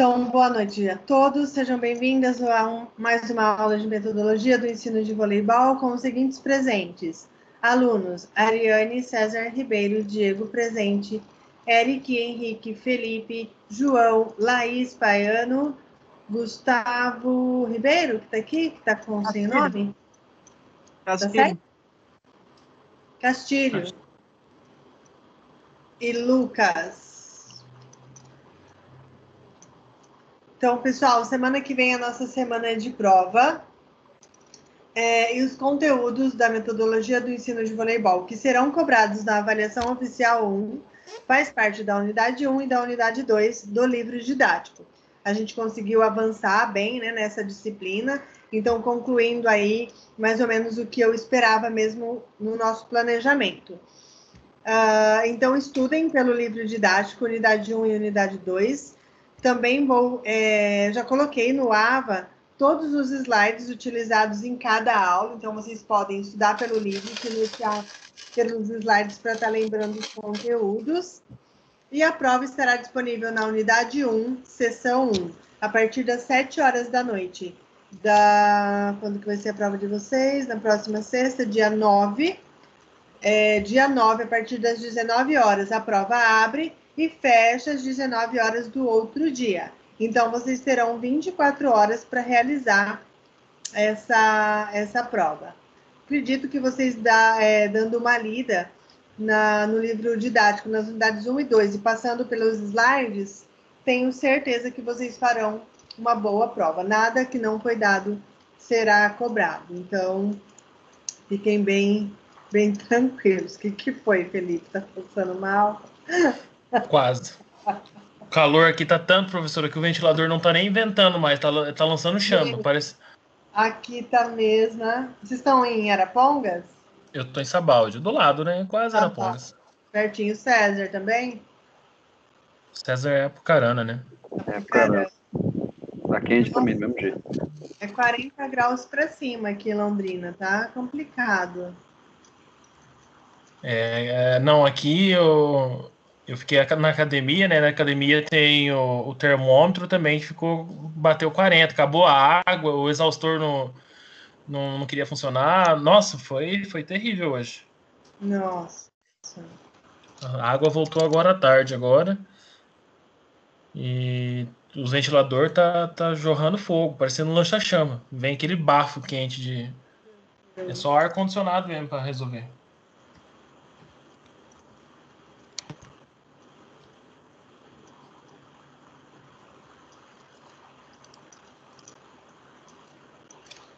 Então, boa noite a todos, sejam bem-vindas a mais uma aula de metodologia do ensino de voleibol com os seguintes presentes. Alunos, Ariane César Ribeiro, Diego presente, Eric, Henrique, Felipe, João, Laís Paiano, Gustavo Ribeiro, que está aqui, que está com sem nome? Tá certo? Castilho. E Lucas. Então, pessoal, semana que vem é a nossa semana de prova. E os conteúdos da metodologia do ensino de voleibol, que serão cobrados na avaliação oficial 1, faz parte da unidade 1 e da unidade 2 do livro didático. A gente conseguiu avançar bem, né, nessa disciplina, então concluindo aí mais ou menos o que eu esperava mesmo no nosso planejamento. Então, estudem pelo livro didático, unidade 1 e unidade 2. Também já coloquei no AVA todos os slides utilizados em cada aula, então vocês podem estudar pelo livro, utilizar pelos slides para estar lembrando os conteúdos. E a prova estará disponível na unidade 1, sessão 1, a partir das 7 horas da noite. Quando que vai ser a prova de vocês? Na próxima sexta, dia 9. Dia 9, a partir das 19 horas, a prova abre e fecha às 19 horas do outro dia. Então, vocês terão 24 horas para realizar essa prova. Acredito que vocês, dando uma lida no livro didático, nas unidades 1 e 2, e passando pelos slides, tenho certeza que vocês farão uma boa prova. Nada que não foi dado será cobrado. Então, fiquem bem tranquilos. O que foi, Felipe? Tá passando mal? Quase. O calor aqui tá tanto, professora, que o ventilador não tá nem inventando mais, tá lançando chama. Parece... Aqui tá mesmo, né? Vocês estão em Arapongas? Eu tô em Sabaldi, do lado, né? Quase Arapongas. Pertinho. César também? César é Apucarana, né? Apucarana. Tá quente também, do mesmo jeito. É 40 graus para cima aqui em Londrina, tá complicado. Não, aqui eu fiquei na academia, né? Na academia tem o termômetro também, que bateu 40, acabou a água, o exaustor não queria funcionar. Nossa, foi terrível hoje. Nossa. A água voltou agora à tarde, agora. E o ventilador tá jorrando fogo, parecendo um lancha-chama. Vem aquele bafo quente de... É só ar-condicionado mesmo para resolver.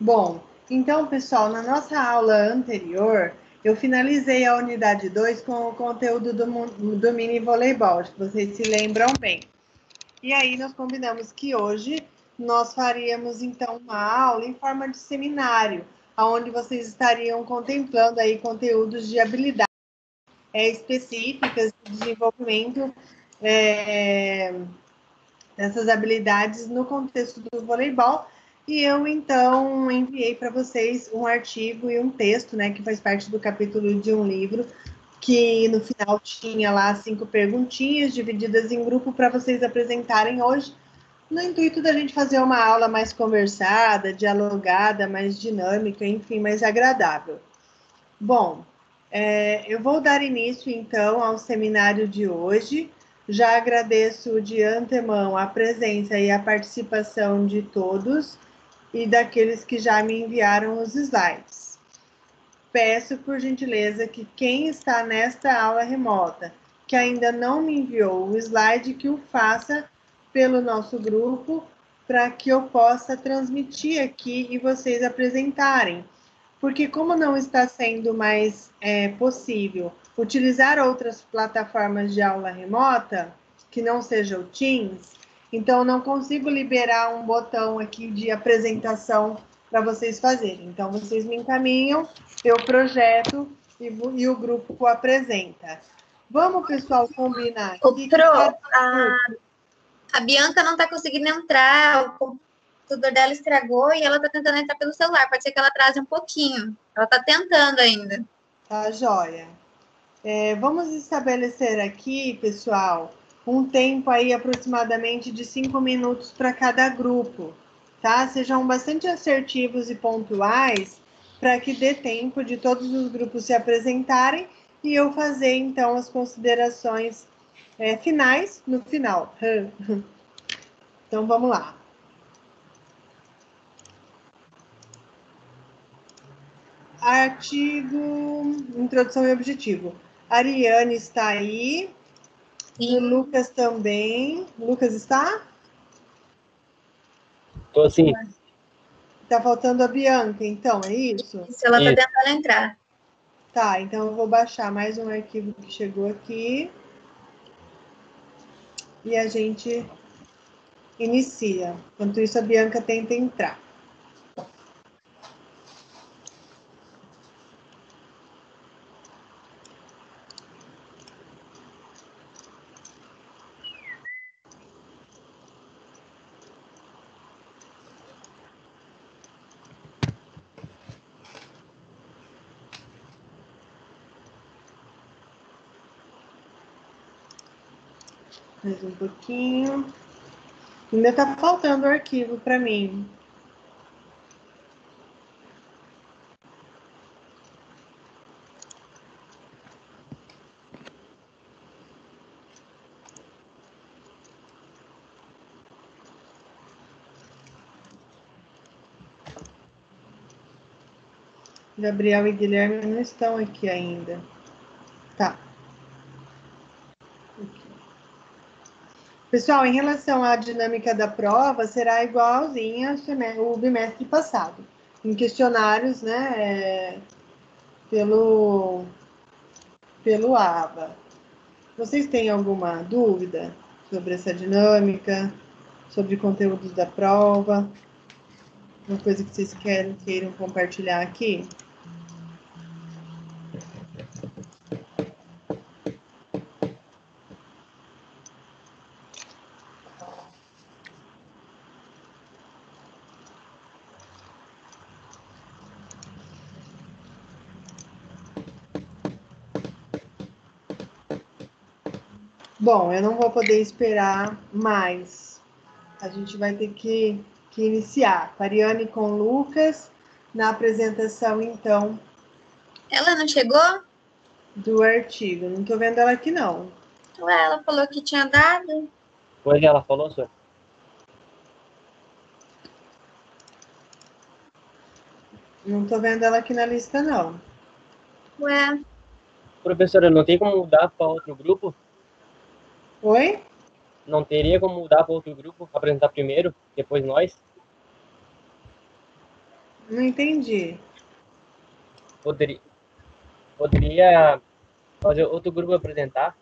Bom, então, pessoal, na nossa aula anterior, eu finalizei a unidade 2 com o conteúdo do mini voleibol, acho que vocês se lembram bem. E aí nós combinamos que hoje nós faríamos, então, uma aula em forma de seminário, onde vocês estariam contemplando aí conteúdos de habilidades específicas de desenvolvimento dessas habilidades no contexto do voleibol. E eu, então, enviei para vocês um artigo e um texto, né, que faz parte do capítulo de um livro, que no final tinha lá 5 perguntinhas divididas em grupo para vocês apresentarem hoje, no intuito da gente fazer uma aula mais conversada, dialogada, mais dinâmica, enfim, mais agradável. Bom, eu vou dar início, então, ao seminário de hoje. Já agradeço de antemão a presença e a participação de todos e daqueles que já me enviaram os slides. Peço, por gentileza, que quem está nesta aula remota, que ainda não me enviou o slide, que o faça pelo nosso grupo, para que eu possa transmitir aqui e vocês apresentarem. Porque como não está sendo mais possível utilizar outras plataformas de aula remota, que não seja o Teams, então não consigo liberar um botão aqui de apresentação para vocês fazerem. Então, vocês me encaminham, eu projeto e o grupo apresenta. Vamos, pessoal, combinar. A Bianca não está conseguindo entrar, o computador dela estragou e ela está tentando entrar pelo celular. Pode ser que ela atrase um pouquinho. Ela está tentando ainda. Tá, joia. Vamos estabelecer aqui, pessoal, um tempo aí aproximadamente de 5 minutos para cada grupo, tá? Sejam bastante assertivos e pontuais para que dê tempo de todos os grupos se apresentarem e eu fazer, então, as considerações finais no final. Então, vamos lá. Artigo, introdução e objetivo. Ariane está aí. Sim. O Lucas também. Lucas está? Tô sim. Tá faltando a Bianca, então, é isso? Isso, ela tá Isso. tentando entrar. Tá, então eu vou baixar mais um arquivo que chegou aqui. E a gente inicia. Enquanto isso, a Bianca tenta entrar. Mais um pouquinho. Ainda tá faltando o arquivo para mim. Gabriel e Guilherme não estão aqui ainda. Tá. Pessoal, em relação à dinâmica da prova, será igualzinha o bimestre passado. Em questionários, né, pelo AVA. Vocês têm alguma dúvida sobre essa dinâmica, sobre conteúdos da prova? Uma coisa que vocês queiram compartilhar aqui? Bom, eu não vou poder esperar mais. A gente vai ter que iniciar. Ariane com Lucas, na apresentação, então, Ela não chegou? do artigo. Não estou vendo ela aqui, não. Ué, ela falou que tinha dado. Hoje ela falou, senhor? Não estou vendo ela aqui na lista, não. Ué, Professora, não tem como mudar para outro grupo? Oi? Não teria como mudar para outro grupo? Apresentar primeiro, depois nós? Não entendi. Poderia fazer outro grupo apresentar?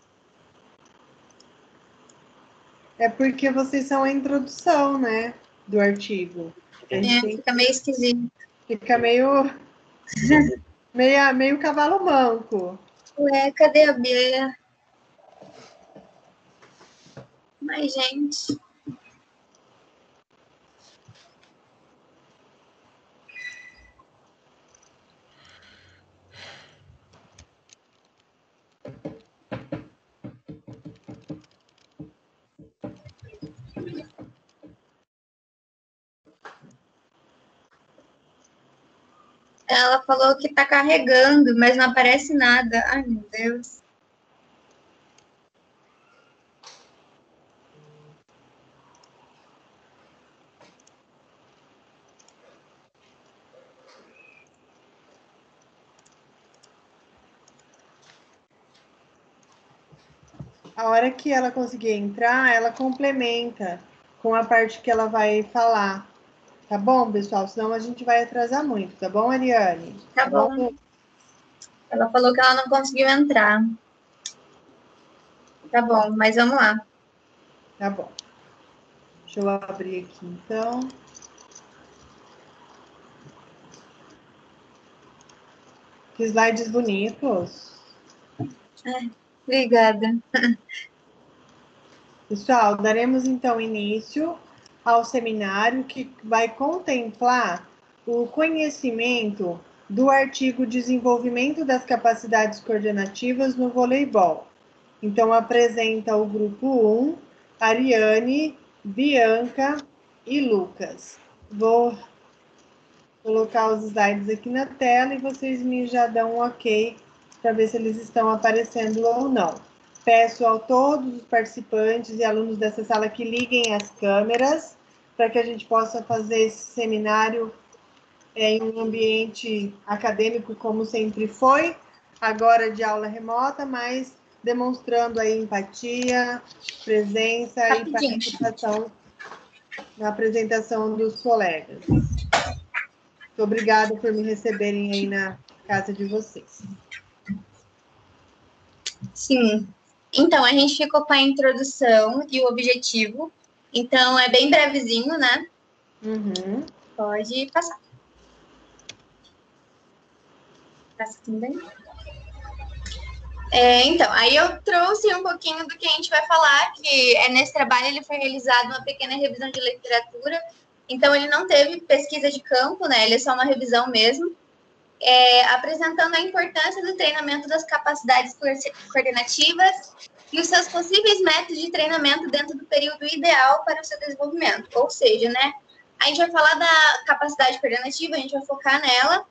É porque vocês são a introdução, né, do artigo. A gente fica meio esquisito. fica meio cavalo manco. Ué, cadê a Bia? Mas, gente. Ela falou que tá carregando, mas não aparece nada. Ai, meu Deus. A hora que ela conseguir entrar, ela complementa com a parte que ela vai falar. Tá bom, pessoal? Senão a gente vai atrasar muito, tá bom, Ariane? Tá bom. Ela falou que ela não conseguiu entrar. Tá bom, mas vamos lá. Tá bom. Deixa eu abrir aqui, então. Que slides bonitos. Obrigada. Pessoal, daremos então início ao seminário que vai contemplar o conhecimento do artigo Desenvolvimento das Capacidades Coordenativas no Voleibol. Então, apresenta o grupo 1, Ariane, Bianca e Lucas. Vou colocar os slides aqui na tela e vocês me já dão um ok para ver se eles estão aparecendo ou não. Peço a todos os participantes e alunos dessa sala que liguem as câmeras para que a gente possa fazer esse seminário em um ambiente acadêmico, como sempre foi, agora de aula remota, mas demonstrando aí empatia, presença e participação na apresentação dos colegas. Muito obrigada por me receberem aí na casa de vocês. Sim. Então, a gente ficou com a introdução e o objetivo. Então, é bem brevezinho, né? Uhum. Pode passar. Passa também. Então, aí eu trouxe um pouquinho do que a gente vai falar, que nesse trabalho ele foi realizado uma pequena revisão de literatura, então ele não teve pesquisa de campo, né? Ele é só uma revisão mesmo, apresentando a importância do treinamento das capacidades coordenativas e os seus possíveis métodos de treinamento dentro do período ideal para o seu desenvolvimento. Ou seja, né? A gente vai falar da capacidade coordenativa, a gente vai focar nela,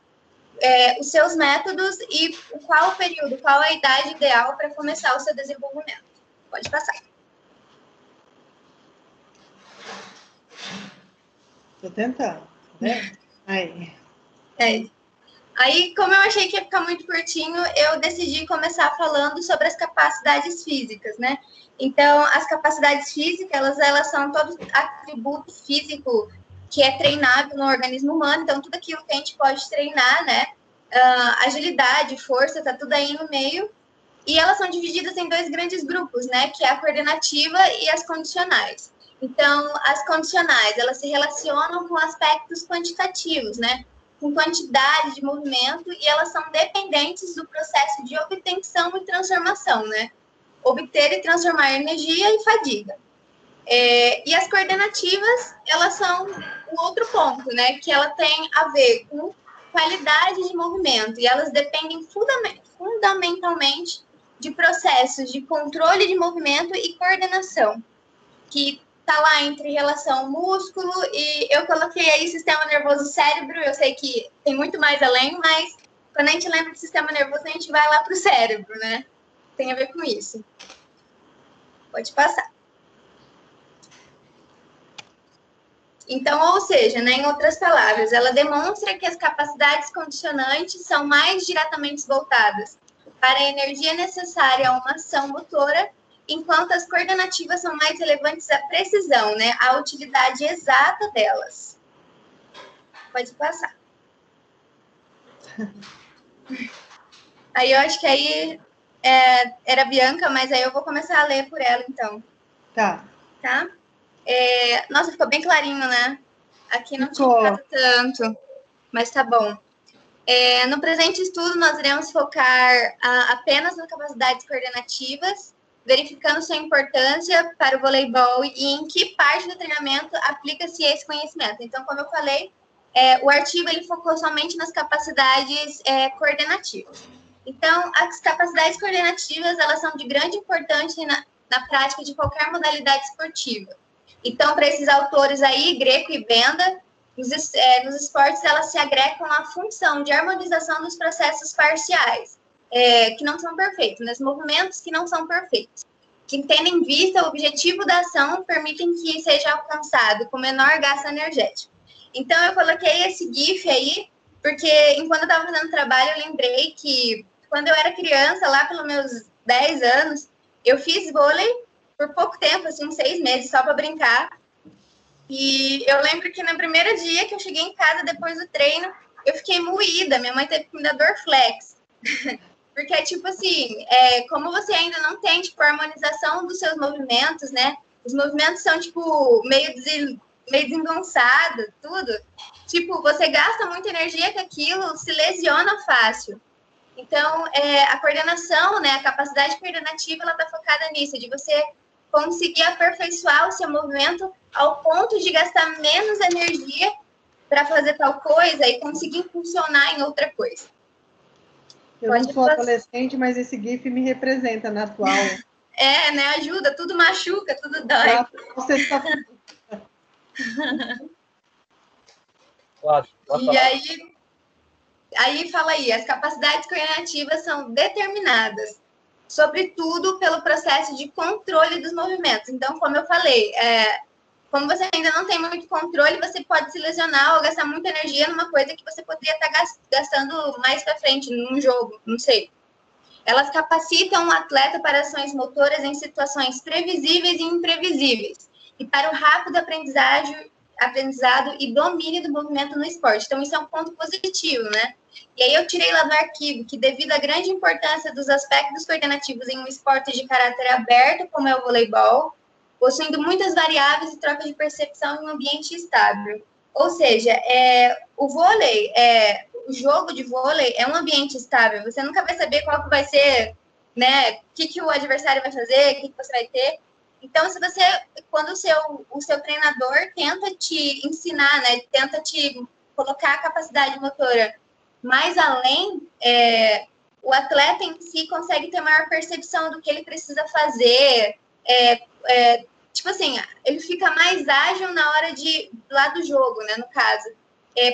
os seus métodos e qual o período, qual a idade ideal para começar o seu desenvolvimento. Pode passar. Estou tentando, né? Aí. Aí, como eu achei que ia ficar muito curtinho, eu decidi começar falando sobre as capacidades físicas, né? Então, as capacidades físicas, elas são todos atributos físicos que é treinável no organismo humano, então tudo aquilo que a gente pode treinar, né? Agilidade, força, tá tudo aí no meio. E elas são divididas em dois grandes grupos, né? Que é a coordenativa e as condicionais. Então, as condicionais, elas se relacionam com aspectos quantitativos, né? Com quantidade de movimento, e elas são dependentes do processo de obtenção e transformação, né? Obter e transformar energia e fadiga. E as coordenativas, elas são o outro ponto, né? Que ela tem a ver com qualidade de movimento, e elas dependem fundamentalmente de processos de controle de movimento e coordenação, que está lá entre relação músculo e eu coloquei aí sistema nervoso e cérebro. Eu sei que tem muito mais além, mas quando a gente lembra de sistema nervoso, a gente vai lá para o cérebro, né? Tem a ver com isso. Pode passar. Então, ou seja, né, em outras palavras, ela demonstra que as capacidades condicionantes são mais diretamente voltadas para a energia necessária a uma ação motora, enquanto as coordenativas são mais relevantes à precisão, né, à utilidade exata delas. Pode passar. Aí eu acho que aí era a Bianca, mas aí eu vou começar a ler por ela, então. Tá. Tá? Nossa, ficou bem clarinho, né? Aqui não tinha ficado tanto, mas tá bom. No presente estudo, nós iremos focar apenas nas capacidades coordenativas, verificando sua importância para o voleibol e em que parte do treinamento aplica-se esse conhecimento. Então, como eu falei, o artigo ele focou somente nas capacidades coordenativas. Então, as capacidades coordenativas, elas são de grande importância na prática de qualquer modalidade esportiva. Então, para esses autores aí, Greco e Benda, nos esportes, elas se agregam à função de harmonização dos processos parciais, que não são perfeitos, nos movimentos que não são perfeitos, que tendo em vista o objetivo da ação, permitem que seja alcançado com menor gasto energético. Então, eu coloquei esse GIF aí, porque enquanto eu estava fazendo trabalho, eu lembrei que quando eu era criança, lá pelos meus 10 anos, eu fiz vôlei por pouco tempo, assim, 6 meses, só para brincar. E eu lembro que no primeiro dia que eu cheguei em casa, depois do treino, eu fiquei moída. Minha mãe teve que me dar Dorflex. Porque, tipo assim, como você ainda não tem, tipo, a harmonização dos seus movimentos, né? Os movimentos são, tipo, meio desengonçados, tudo. Tipo, você gasta muita energia que aquilo se lesiona fácil. Então, a coordenação, né? A capacidade coordenativa, ela tá focada nisso, de você conseguir aperfeiçoar o seu movimento ao ponto de gastar menos energia para fazer tal coisa e conseguir funcionar em outra coisa. Eu não sou adolescente, mas esse GIF me representa na atual né? Ajuda, tudo machuca, tudo dói. Você está... Claro, E aí fala aí, as capacidades coordenativas são determinadas, sobretudo pelo processo de controle dos movimentos. Então, como eu falei, como você ainda não tem muito controle, você pode se lesionar ou gastar muita energia numa coisa que você poderia estar gastando mais para frente, num jogo, não sei. Elas capacitam o atleta para ações motoras em situações previsíveis e imprevisíveis, e para o rápido aprendizado e domínio do movimento no esporte. Então, isso é um ponto positivo, né? E aí eu tirei lá do arquivo que, devido à grande importância dos aspectos coordenativos em um esporte de caráter aberto, como é o voleibol, possuindo muitas variáveis e troca de percepção em um ambiente estável. Ou seja, o vôlei, o jogo de vôlei é um ambiente estável. Você nunca vai saber qual que vai ser, né? O que o adversário vai fazer, o que você vai ter. Então, quando o seu treinador tenta te ensinar, né? Tenta te colocar a capacidade motora mais além, o atleta em si consegue ter maior percepção do que ele precisa fazer. Tipo assim, ele fica mais ágil na hora lá do jogo, né, no caso.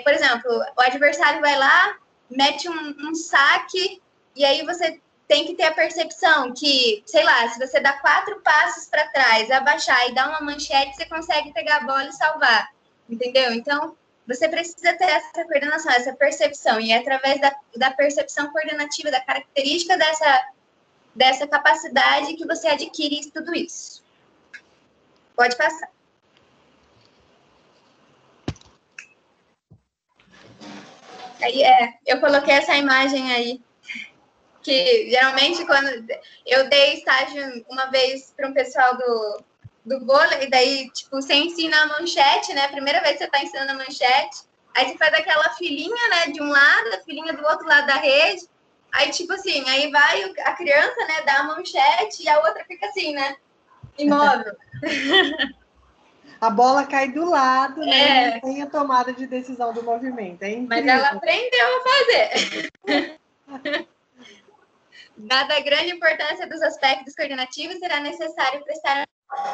Por exemplo, o adversário vai lá, mete um saque, e aí você tem que ter a percepção que, sei lá, se você dá 4 passos para trás, abaixar e dar uma manchete, você consegue pegar a bola e salvar, entendeu? Então, você precisa ter essa coordenação, essa percepção, e é através da percepção coordenativa, da característica dessa capacidade que você adquire tudo isso. Pode passar. Aí, eu coloquei essa imagem aí, que geralmente quando eu dei estágio uma vez para um pessoal do vôlei, daí, tipo, você ensina a manchete, né? Primeira vez que você está ensinando a manchete, aí você faz aquela filinha, né, de um lado, a filinha do outro lado da rede, aí, tipo assim, aí vai a criança, né, dá a manchete e a outra fica assim, né, imóvel. A bola cai do lado, né? Não tem a tomada de decisão do movimento. É incrível. Mas ela aprendeu a fazer. Dada a grande importância dos aspectos coordenativos, será necessário prestar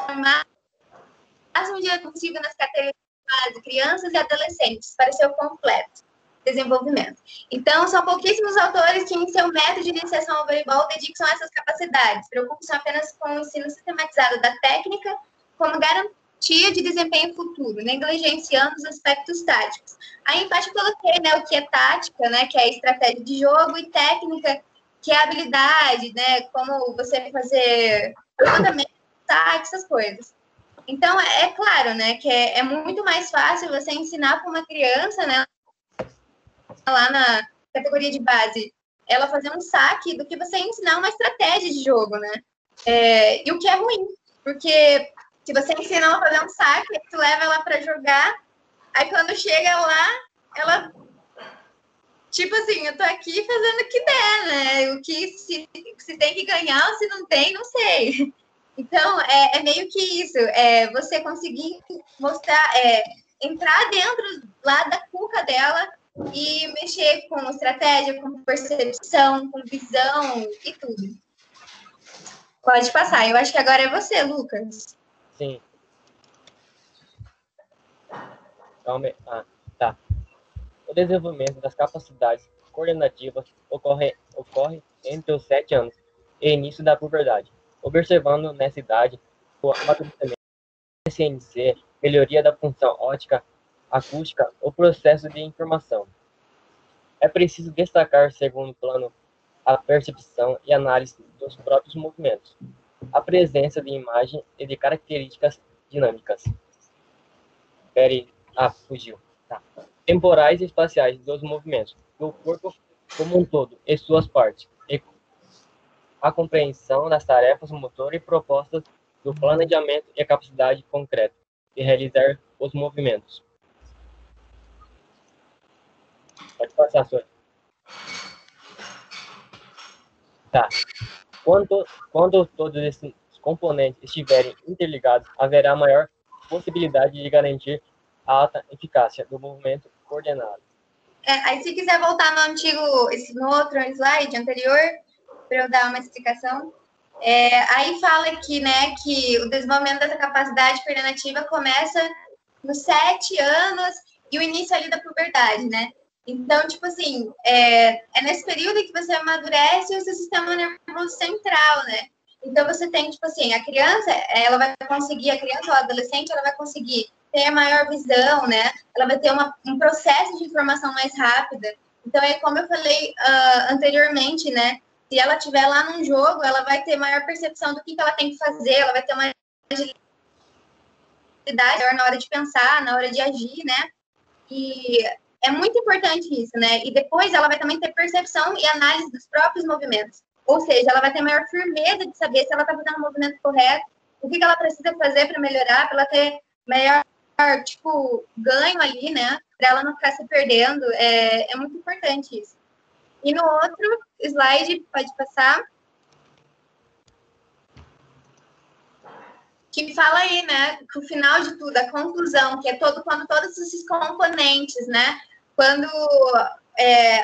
o máximo de atenção possível nas categorias de base, crianças e adolescentes, para seu completo desenvolvimento. Então, são pouquíssimos autores que, em seu método de iniciação ao voleibol, dedicam a essas capacidades. Preocupam-se apenas com o ensino sistematizado da técnica como garantia de desempenho futuro, negligenciando os aspectos táticos. Aí, embaixo, eu coloquei, né, o que é tática, né, que é estratégia de jogo, e técnica, que é habilidade, né, como você fazer levantamento, saque, essas coisas. Então, é claro, né, que é muito mais fácil você ensinar para uma criança, né, lá na categoria de base, ela fazer um saque do que você ensinar uma estratégia de jogo, né? E o que é ruim, porque se você ensina ela a fazer um saque, tu leva ela para jogar, aí quando chega lá, ela, tipo assim, eu tô aqui fazendo o que der, né? O que se tem que ganhar ou se não tem, não sei. Então, é meio que isso, você conseguir mostrar, entrar dentro lá da cuca dela e mexer com estratégia, com percepção, com visão e tudo. Pode passar. Eu acho que agora é você, Lucas. Sim. Calma. Tá. O desenvolvimento das capacidades coordenativas ocorre entre os 7 anos e início da puberdade, observando nessa idade o amadurecimento do CNC, melhoria da função óptica, acústica ou processo de informação. É preciso destacar, segundo plano, a percepção e análise dos próprios movimentos, a presença de imagem e de características dinâmicas. Fugiu. Tá. Temporais e espaciais dos movimentos, do corpo como um todo e suas partes, e a compreensão das tarefas motoras e propostas do planejamento e a capacidade concreta de realizar os movimentos. Pode passar, Sônia. Tá. Quando todos esses componentes estiverem interligados, haverá maior possibilidade de garantir a alta eficácia do movimento coordenado. Aí, se quiser voltar no outro slide anterior, para eu dar uma explicação. Aí fala aqui, né, que o desenvolvimento dessa capacidade coordenativa começa nos 7 anos e o início ali da puberdade, né? Então, tipo assim, é nesse período que você amadurece o seu sistema nervoso central, né? Então, você tem, tipo assim, a criança ou o adolescente, ela vai conseguir ter maior visão, né? Ela vai ter um processo de informação mais rápida. Então, como eu falei anteriormente, né? Se ela estiver lá num jogo, ela vai ter maior percepção do que ela tem que fazer, ela vai ter uma agilidade maior na hora de pensar, na hora de agir, né? E é muito importante isso, né? E depois ela vai também ter percepção e análise dos próprios movimentos. Ou seja, ela vai ter maior firmeza de saber se ela está fazendo o movimento correto, o que ela precisa fazer para melhorar, para ela ter maior, tipo, ganho ali, né? Para ela não ficar se perdendo. É muito importante isso. E no outro slide, pode passar, que fala aí, né, que o final de tudo, a conclusão, que é quando todos esses componentes, né, quando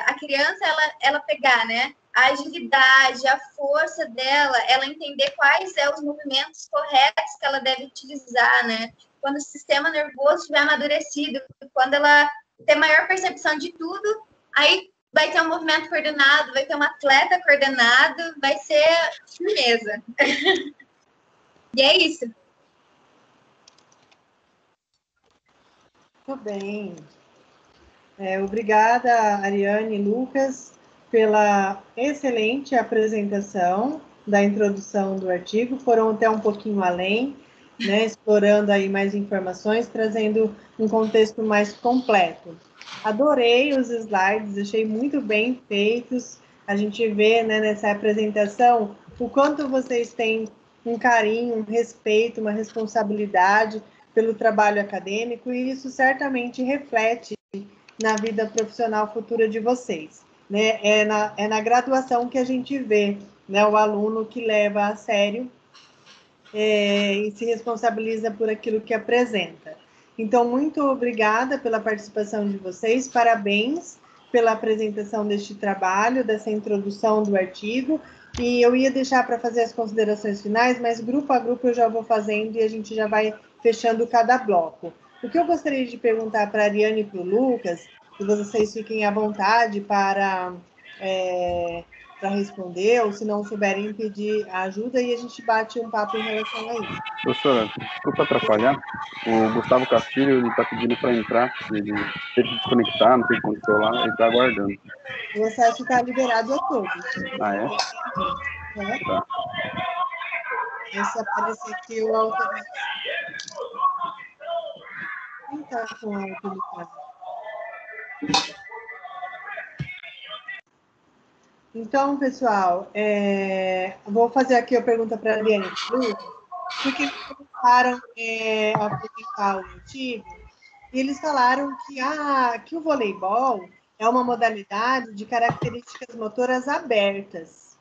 a criança, ela pegar, né, a agilidade, a força dela, ela entender quais são os movimentos corretos que ela deve utilizar, né, quando o sistema nervoso estiver amadurecido, quando ela ter maior percepção de tudo, aí vai ter um movimento coordenado, vai ter um atleta coordenado, vai ser firmeza. E é isso. Muito bem. Obrigada, Ariane e Lucas, pela excelente apresentação da introdução do artigo. Foram até um pouquinho além, né, explorando aí mais informações, trazendo um contexto mais completo. Adorei os slides, achei muito bem feitos. A gente vê, né, nessa apresentação o quanto vocês têm um carinho, um respeito, uma responsabilidade pelo trabalho acadêmico, e isso certamente reflete na vida profissional futura de vocês, né? É na graduação que a gente vê, né, o aluno que leva a sério e se responsabiliza por aquilo que apresenta. Então, muito obrigada pela participação de vocês, parabéns pela apresentação deste trabalho, dessa introdução do artigo, e eu ia deixar para fazer as considerações finais, mas grupo a grupo eu já vou fazendo e a gente já vai fechando cada bloco. O que eu gostaria de perguntar para a Ariane e para o Lucas, que vocês fiquem à vontade para responder, ou se não souberem pedir ajuda, e a gente bate um papo em relação a isso. Professora, desculpa atrapalhar. O Gustavo Castilho, ele está pedindo para entrar, ele teve que desconectar, não sei o que aconteceu lá, ele está aguardando. O acesso está liberado a todos. Ah, é? Tá. Se aparecer aqui, eu autorizo. Quem está com a autorizado? Então, pessoal, vou fazer aqui a pergunta para a Ariane, porque eles começaram a apresentar o artigo e eles falaram que o voleibol é uma modalidade de características motoras abertas.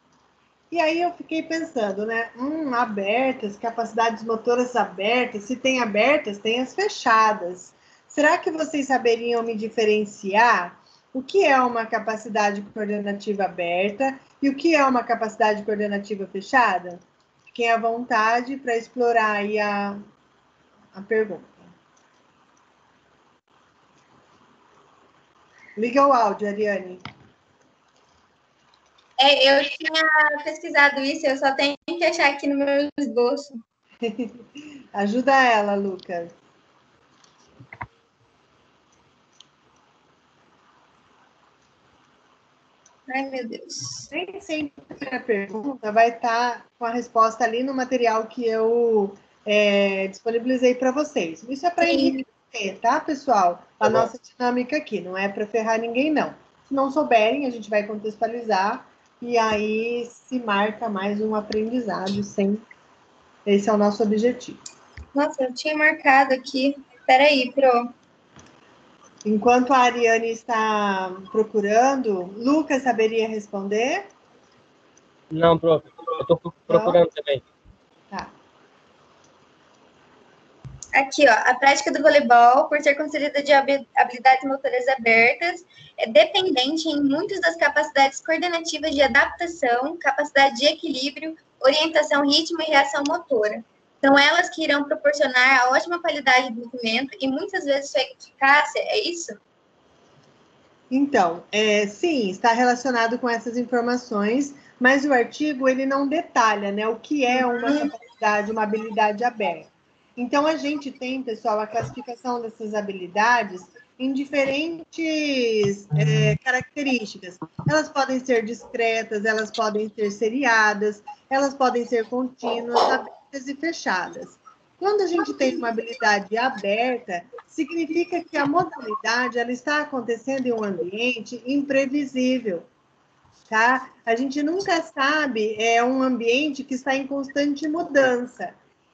E aí eu fiquei pensando, né? Abertas, capacidades motoras abertas, se tem abertas, tem as fechadas. Será que vocês saberiam me diferenciar o que é uma capacidade coordenativa aberta e o que é uma capacidade coordenativa fechada? Fiquem à vontade para explorar aí a pergunta. Liga o áudio, Ariane. Eu tinha pesquisado isso, eu só tenho que achar aqui no meu esboço. Ajuda ela, Lucas. Ai, meu Deus. Nem sempre a pergunta vai estar com a resposta ali no material que eu disponibilizei para vocês. Isso é para enriquecer, tá, pessoal? A nossa dinâmica aqui, não é para ferrar ninguém, não. Se não souberem, a gente vai contextualizar e aí se marca mais um aprendizado, sempre. Esse é o nosso objetivo. Nossa, eu tinha marcado aqui. Espera aí, Pro. Enquanto a Ariane está procurando, Lucas saberia responder? Não, prof. Eu estou procurando também. Tá. Aqui, ó, a prática do voleibol, por ser concedida de habilidades motoras abertas, é dependente em muitas das capacidades coordenativas de adaptação, capacidade de equilíbrio, orientação, ritmo e reação motora. São elas que irão proporcionar a ótima qualidade do movimento e muitas vezes sua eficácia, é isso? Então, sim, está relacionado com essas informações, mas o artigo ele não detalha, né, o que é uma capacidade, uma habilidade aberta. Então, a gente tem, pessoal, a classificação dessas habilidades em diferentes características. Elas podem ser discretas, elas podem ser seriadas, elas podem ser contínuas, abertas e fechadas. Quando a gente tem uma habilidade aberta, significa que a modalidade ela está acontecendo em um ambiente imprevisível, tá? A gente nunca sabe, é um ambiente que está em constante mudança.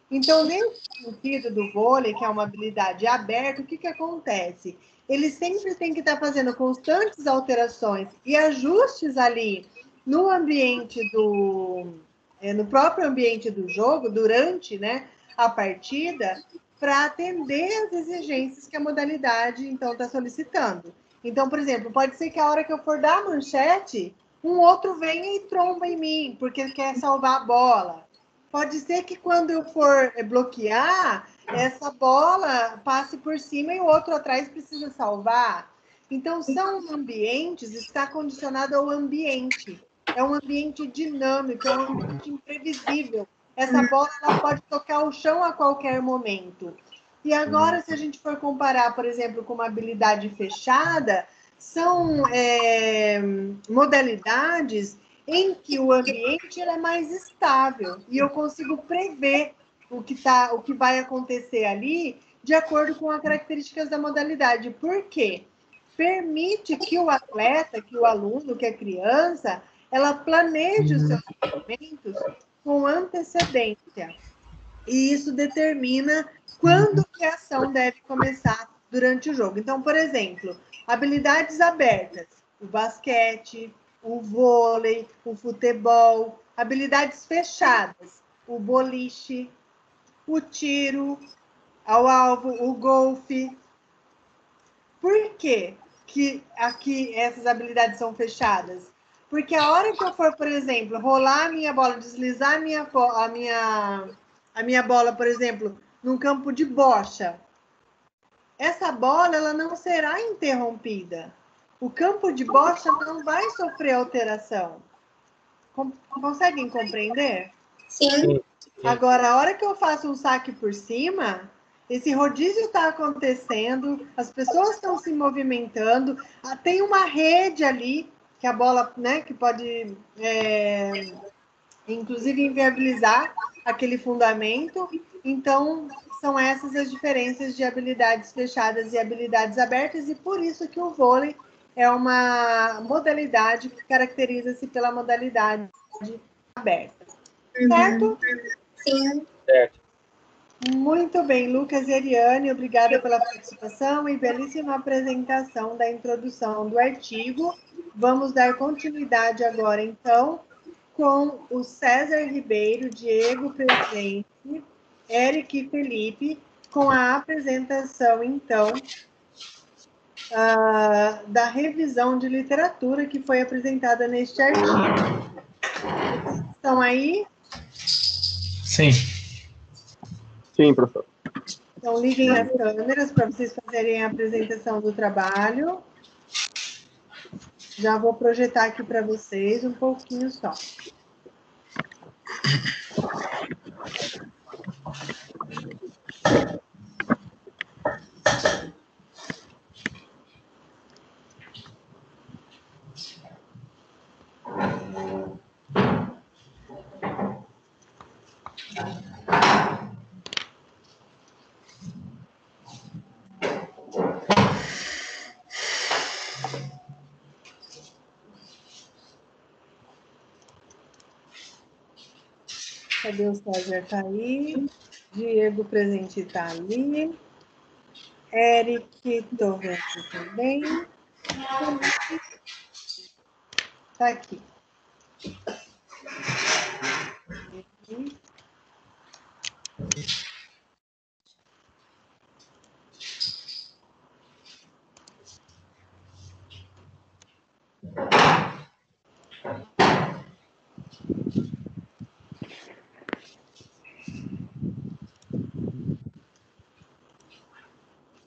Então, nesse sentido do vôlei, que é uma habilidade aberta, o que acontece? Ele sempre tem que estar fazendo constantes alterações e ajustes ali no ambiente no próprio ambiente do jogo, durante, né, a partida, para atender às exigências que a modalidade, então, está solicitando. Então, por exemplo, pode ser que a hora que eu for dar a manchete, um outro venha e tromba em mim, porque ele quer salvar a bola. Pode ser que quando eu for bloquear, essa bola passe por cima e o outro atrás precisa salvar. Então, são ambientes, está condicionado ao ambiente. É um ambiente dinâmico, é um ambiente imprevisível. Essa bola ela pode tocar o chão a qualquer momento. E agora, se a gente for comparar, por exemplo, com uma habilidade fechada, são modalidades em que o ambiente é mais estável e eu consigo prever o que vai acontecer ali de acordo com as características da modalidade. Por quê? Permite que o atleta, que o aluno, que a criança, ela planeje os seus movimentos com antecedência. E isso determina quando que a ação deve começar durante o jogo. Então, por exemplo, habilidades abertas, o basquete, o vôlei, o futebol, habilidades fechadas, o boliche, o tiro ao alvo, o golfe. Por quê que aqui essas habilidades são fechadas? Porque a hora que eu for, por exemplo, rolar a minha bola, deslizar a minha bola, por exemplo, num campo de bocha, essa bola ela não será interrompida. O campo de bocha não vai sofrer alteração. Conseguem compreender? Sim. Agora, a hora que eu faço um saque por cima, esse rodízio está acontecendo, as pessoas estão se movimentando, tem uma rede ali, que a bola, né, que pode, inclusive, inviabilizar aquele fundamento. Então, são essas as diferenças de habilidades fechadas e habilidades abertas, e por isso que o vôlei é uma modalidade que caracteriza-se pela modalidade aberta. Certo? Sim. Certo. Muito bem, Lucas e Eliane, obrigada pela participação e belíssima apresentação da introdução do artigo. Vamos dar continuidade agora, então, com o César Ribeiro, Diego presente, Eric e Felipe, com a apresentação, então, da revisão de literatura que foi apresentada neste artigo. Estão aí? Sim. Sim, professor. Então, liguem as câmeras para vocês fazerem a apresentação do trabalho. Já vou projetar aqui para vocês um pouquinho só. Cadê o César? Está aí. Diego presente está ali. Eric, estou vendo também. Está aqui.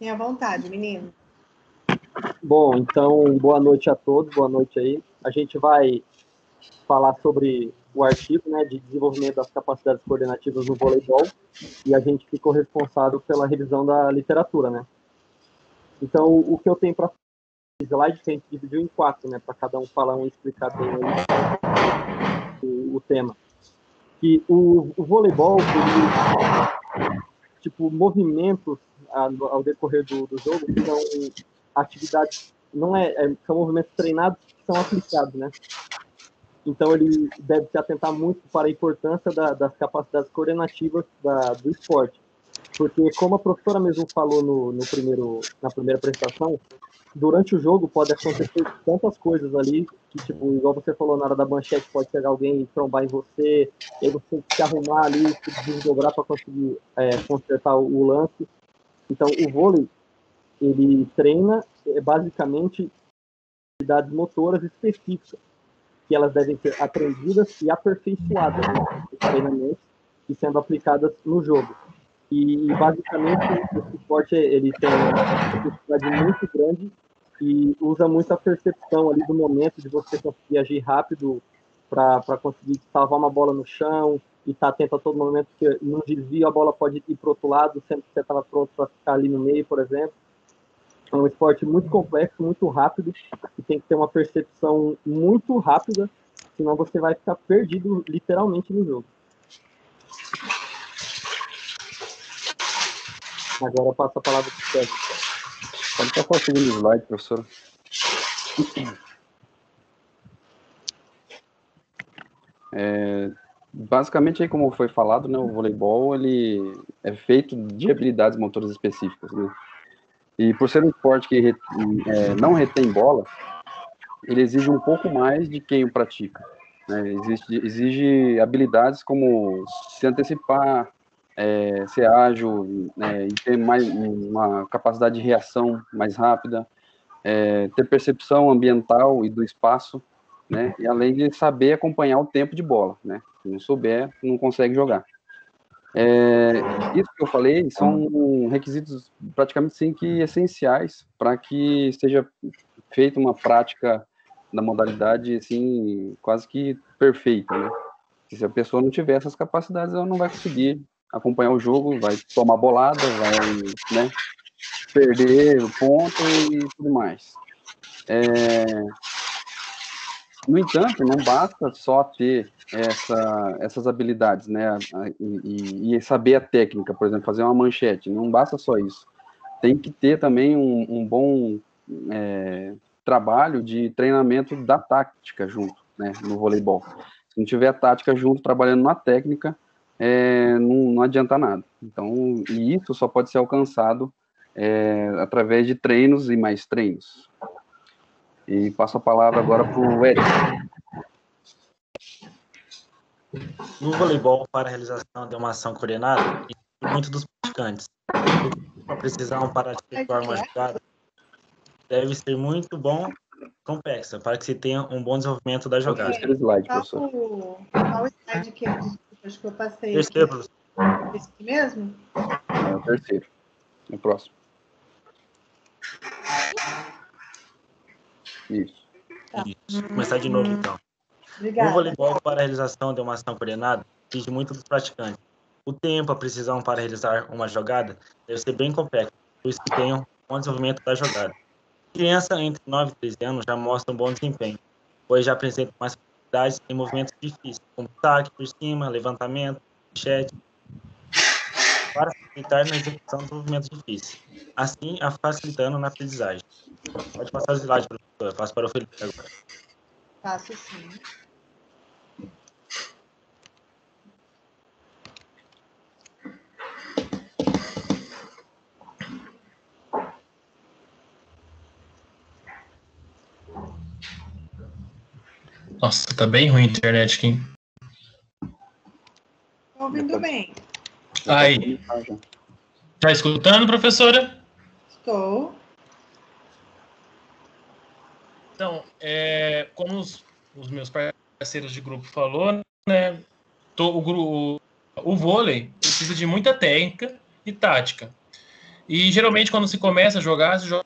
Fiquem à vontade, menino. Bom, então, boa noite a todos, boa noite aí. A gente vai falar sobre o artigo, né, de desenvolvimento das capacidades coordenativas no voleibol, e a gente ficou responsável pela revisão da literatura, né. Então, o que eu tenho para slide, que a gente dividiu em 4, né, para cada um falar e explicar bem o tema. Que o voleibol, ele, tipo, movimentos ao decorrer do jogo, são atividades, são movimentos treinados que são aplicados, né? Então, ele deve se atentar muito para a importância das capacidades coordenativas do esporte. Porque, como a professora mesmo falou na primeira apresentação, durante o jogo pode acontecer tantas coisas ali, que, tipo, igual você falou, na hora da manchete pode chegar alguém e trombar em você, e aí você tem que se arrumar ali, se desdobrar para conseguir consertar o lance. Então, o vôlei, ele treina, basicamente, habilidades motoras específicas, que elas devem ser aprendidas e aperfeiçoadas, né, treinamentos, e sendo aplicadas no jogo. E, basicamente, esse esporte, ele tem uma complexidade muito grande e usa muita percepção ali do momento de você conseguir agir rápido para conseguir salvar uma bola no chão e estar atento a todo momento, que num desvio a bola pode ir para o outro lado, sempre que você estava pronto para ficar ali no meio, por exemplo. É um esporte muito complexo, muito rápido, e tem que ter uma percepção muito rápida, senão você vai ficar perdido literalmente no jogo. Agora eu passo a palavra para o Sérgio. Pode passar o segundo slide, professor. Basicamente, aí, como foi falado, né, o voleibol ele é feito de habilidades motoras específicas, né? E por ser um esporte que não retém bola, ele exige um pouco mais de quem o pratica, né? Exige habilidades como se antecipar, ser ágil, né, e ter mais uma capacidade de reação mais rápida, ter percepção ambiental e do espaço, né, e além de saber acompanhar o tempo de bola, né? Se não souber, não consegue jogar. Isso que eu falei são requisitos praticamente sim que essenciais para que seja feita uma prática da modalidade assim quase que perfeita, né? Se a pessoa não tiver essas capacidades, ela não vai conseguir acompanhar o jogo, vai tomar bolada, vai, né, perder o ponto e tudo mais. No entanto, não basta só ter essas habilidades, né, e saber a técnica, por exemplo, fazer uma manchete, não basta só isso. Tem que ter também um bom trabalho de treinamento da tática junto, né, no voleibol. Se não tiver a tática junto, trabalhando na técnica, não adianta nada. Então, e isso só pode ser alcançado através de treinos e mais treinos. E passo a palavra agora para o Eric. No voleibol, para a realização de uma ação coordenada, muito dos praticantes. A precisão para efetuar uma jogada deve ser muito bom, complexa, para que se tenha um bom desenvolvimento da jogada. Terceiro slide, professor. Qual slide que acho que eu passei? Terceiro, professor. Esse aqui mesmo? É o terceiro. É o próximo. Isso. Tá. Isso. Vou começar de novo, então. Obrigada. No voleibol, para a realização de uma ação coordenada, exige muito dos praticantes. O tempo, a precisão para realizar uma jogada deve ser bem complexa, por isso que tenham um bom desenvolvimento da jogada. Criança entre 9 e 13 anos já mostra um bom desempenho, pois já apresenta mais facilidades em movimentos difíceis, como saque por cima, levantamento, manchete, para facilitar na execução dos movimentos difíceis, assim a facilitando na aprendizagem. Pode passar os slides, professor. Eu passo para o Felipe agora. Passo sim. Nossa, tá bem ruim a internet aqui. Estou ouvindo bem. Aí. Tá escutando, professora? Estou. Então, como os meus parceiros de grupo falou, né, o vôlei precisa de muita técnica e tática. E geralmente quando se começa a jogar, se joga,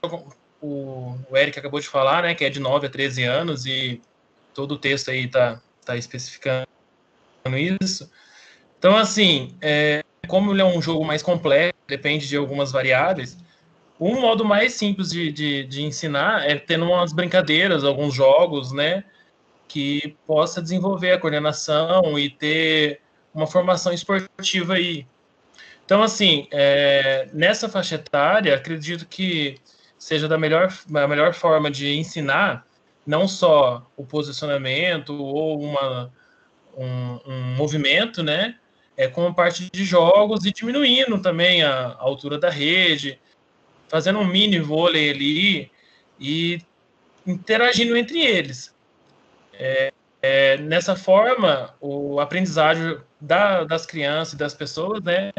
o Eric acabou de falar, né, que é de 9 a 13 anos, e todo o texto aí tá especificando isso. Então, assim, como ele é um jogo mais complexo, depende de algumas variáveis, um modo mais simples de ensinar é tendo umas brincadeiras, alguns jogos, né, que possa desenvolver a coordenação e ter uma formação esportiva aí. Então, assim, nessa faixa etária, acredito que seja a melhor forma de ensinar não só o posicionamento ou um movimento, né? Como parte de jogos e diminuindo também a altura da rede, fazendo um mini vôlei ali e interagindo entre eles. Nessa forma, o aprendizagem das crianças e das pessoas, né,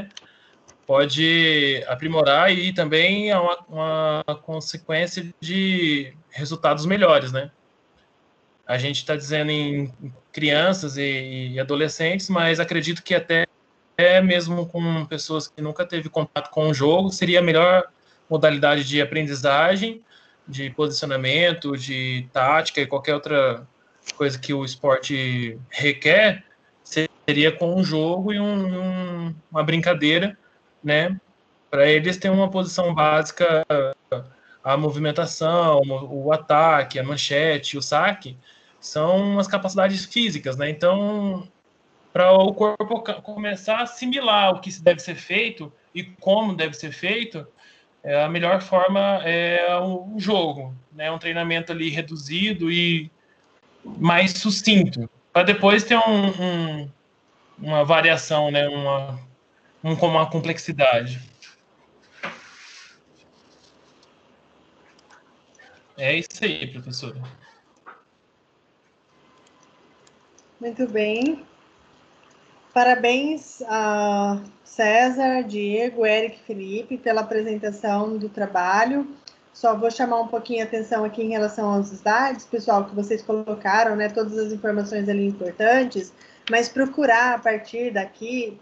pode aprimorar e também é uma consequência de resultados melhores, né? A gente está dizendo em crianças e adolescentes, mas acredito que até mesmo com pessoas que nunca teve contato com o jogo, seria a melhor modalidade de aprendizagem, de posicionamento, de tática e qualquer outra coisa que o esporte requer, seria com um jogo e uma brincadeira, né? Para eles ter uma posição básica, a movimentação, o ataque, a manchete, o saque, são as capacidades físicas, né? Então, para o corpo começar a assimilar o que deve ser feito e como deve ser feito, a melhor forma é o jogo, né? Um treinamento ali reduzido e mais sucinto, para depois ter uma variação, né? Uma complexidade. É isso aí, professora. Muito bem. Parabéns a César, Diego, Eric, Felipe pela apresentação do trabalho. Só vou chamar um pouquinho a atenção aqui em relação aos slides, pessoal, que vocês colocaram, né? Todas as informações ali importantes, mas procurar a partir daqui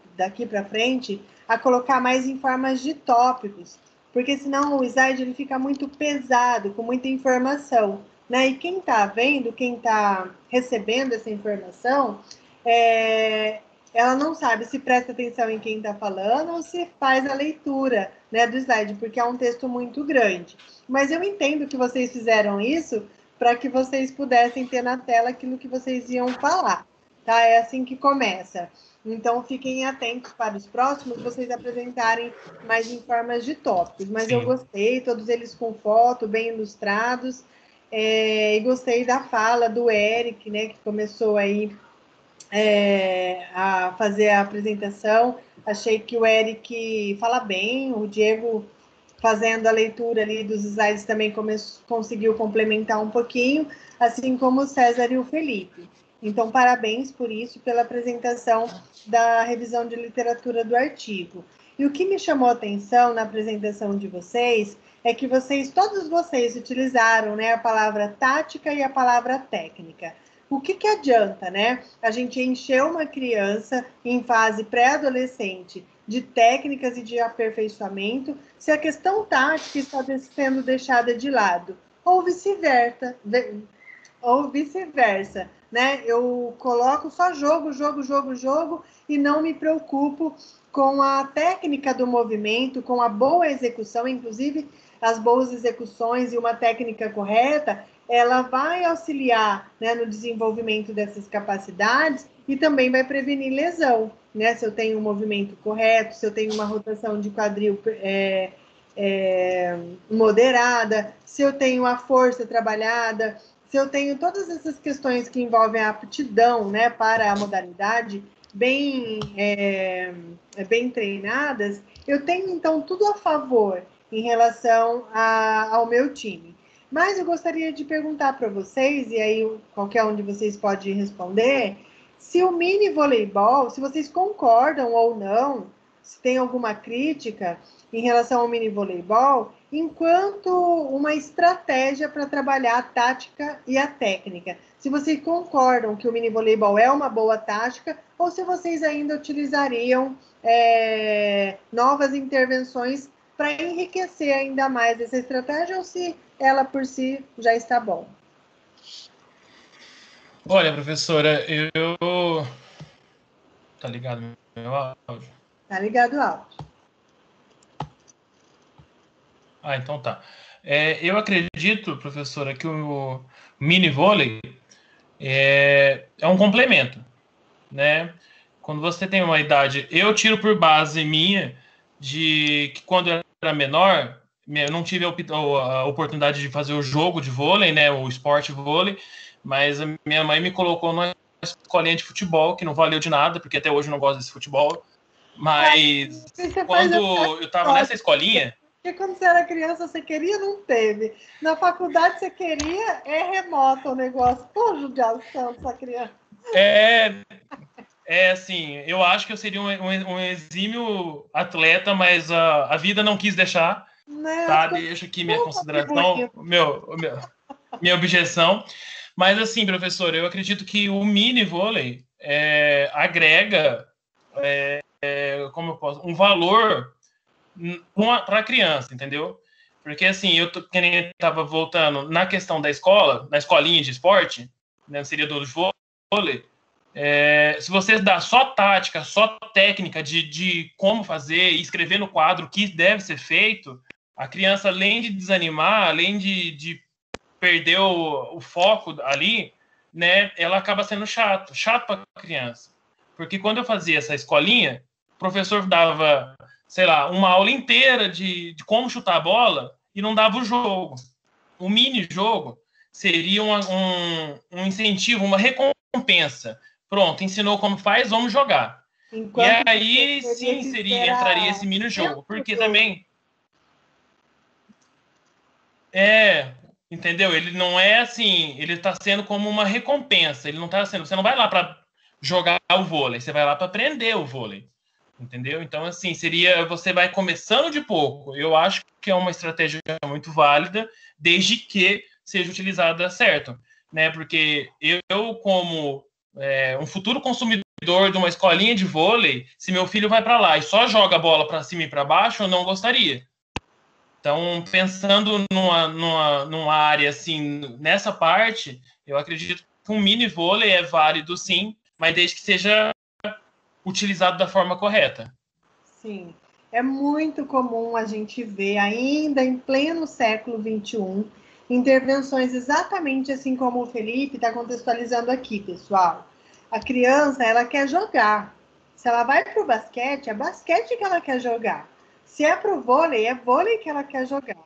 para frente, a colocar mais em formas de tópicos, porque senão o slide ele fica muito pesado, com muita informação, né? E quem está vendo, quem está recebendo essa informação, ela não sabe se presta atenção em quem está falando ou se faz a leitura, né, do slide, porque é um texto muito grande. Mas eu entendo que vocês fizeram isso para que vocês pudessem ter na tela aquilo que vocês iam falar, tá? É assim que começa. Então, fiquem atentos para os próximos, vocês apresentarem mais em formas de tópicos. Mas Sim. Eu gostei, todos eles com foto, bem ilustrados, e gostei da fala do Eric, né, que começou aí a fazer a apresentação. Achei que o Eric fala bem, o Diego fazendo a leitura ali dos slides também conseguiu complementar um pouquinho, assim como o César e o Felipe. Então, parabéns por isso, pela apresentação da revisão de literatura do artigo. E o que me chamou a atenção na apresentação de vocês é que todos vocês utilizaram, né, a palavra tática e a palavra técnica. O que adianta, né? A gente encher uma criança em fase pré-adolescente de técnicas e de aperfeiçoamento se a questão tática está sendo deixada de lado, ou vice-versa, né? Eu coloco só jogo e não me preocupo com a técnica do movimento, com a boa execução, inclusive as boas execuções e uma técnica correta, ela vai auxiliar, né, no desenvolvimento dessas capacidades e também vai prevenir lesão, né? Se eu tenho um movimento correto, se eu tenho uma rotação de quadril moderada, se eu tenho a força trabalhada, se eu tenho todas essas questões que envolvem a aptidão, né, para a modalidade bem treinadas, eu tenho, então, tudo a favor em relação ao meu time. Mas eu gostaria de perguntar para vocês, e aí qualquer um de vocês pode responder, se o mini voleibol, se vocês concordam ou não, se tem alguma crítica em relação ao mini voleibol, enquanto uma estratégia para trabalhar a tática e a técnica. Se vocês concordam que o mini voleibol é uma boa tática, ou se vocês ainda utilizariam novas intervenções para enriquecer ainda mais essa estratégia ou se ela por si já está bom? Olha, professora, eu... Tá ligado meu áudio? Tá ligado o áudio. Ah, então tá. Eu acredito, professora, que o mini vôlei é um complemento, né? Quando você tem uma idade, eu tiro por base minha de que quando eu era menor, eu não tive a oportunidade de fazer o jogo de vôlei, né? O esporte vôlei, mas a minha mãe me colocou numa escolinha de futebol que não valeu de nada, porque até hoje eu não gosto desse futebol. Mas Você faz quando a eu estava nessa escolinha, porque quando você era criança, você queria, não teve. Na faculdade, você queria, é remoto o negócio. Pô, judiação dessa criança. assim, eu acho que eu seria um exímio atleta, mas a vida não quis deixar, Né? tá? Deixa aqui minha consideração, Contribuindo. minha objeção. Mas assim, professor, eu acredito que o mini vôlei agrega, como eu posso, um valor para a criança, entendeu? Porque assim, eu estava voltando na questão da escola, na escolinha de esporte, né, seria do vôlei. Se você dá só tática, só técnica de como fazer e escrever no quadro o que deve ser feito, a criança, além de desanimar, além de perder o foco ali, né, ela acaba sendo chato para a criança. Porque quando eu fazia essa escolinha, o professor dava, sei lá, uma aula inteira de como chutar a bola e não dava o jogo. O mini jogo seria um incentivo, uma recompensa. Pronto, ensinou como faz, vamos jogar. Enquanto E aí sim entraria esse mini jogo. Porque também entendeu? Ele não é assim, ele está sendo como uma recompensa. Ele não está sendo, você não vai lá para jogar o vôlei, você vai lá para aprender o vôlei. Entendeu? Então, assim, você vai começando de pouco. Eu acho que é uma estratégia muito válida, desde que seja utilizada certo, né? Porque eu como um futuro consumidor de uma escolinha de vôlei, se meu filho vai para lá e só joga a bola para cima e para baixo, eu não gostaria. Então, pensando numa área assim, nessa parte, eu acredito que um mini vôlei é válido sim, mas desde que seja utilizado da forma correta. Sim, é muito comum a gente ver, ainda em pleno século XXI, intervenções exatamente assim como o Felipe está contextualizando aqui, pessoal. A criança, ela quer jogar. Se ela vai para o basquete, é basquete que ela quer jogar. Se é para o vôlei, é vôlei que ela quer jogar.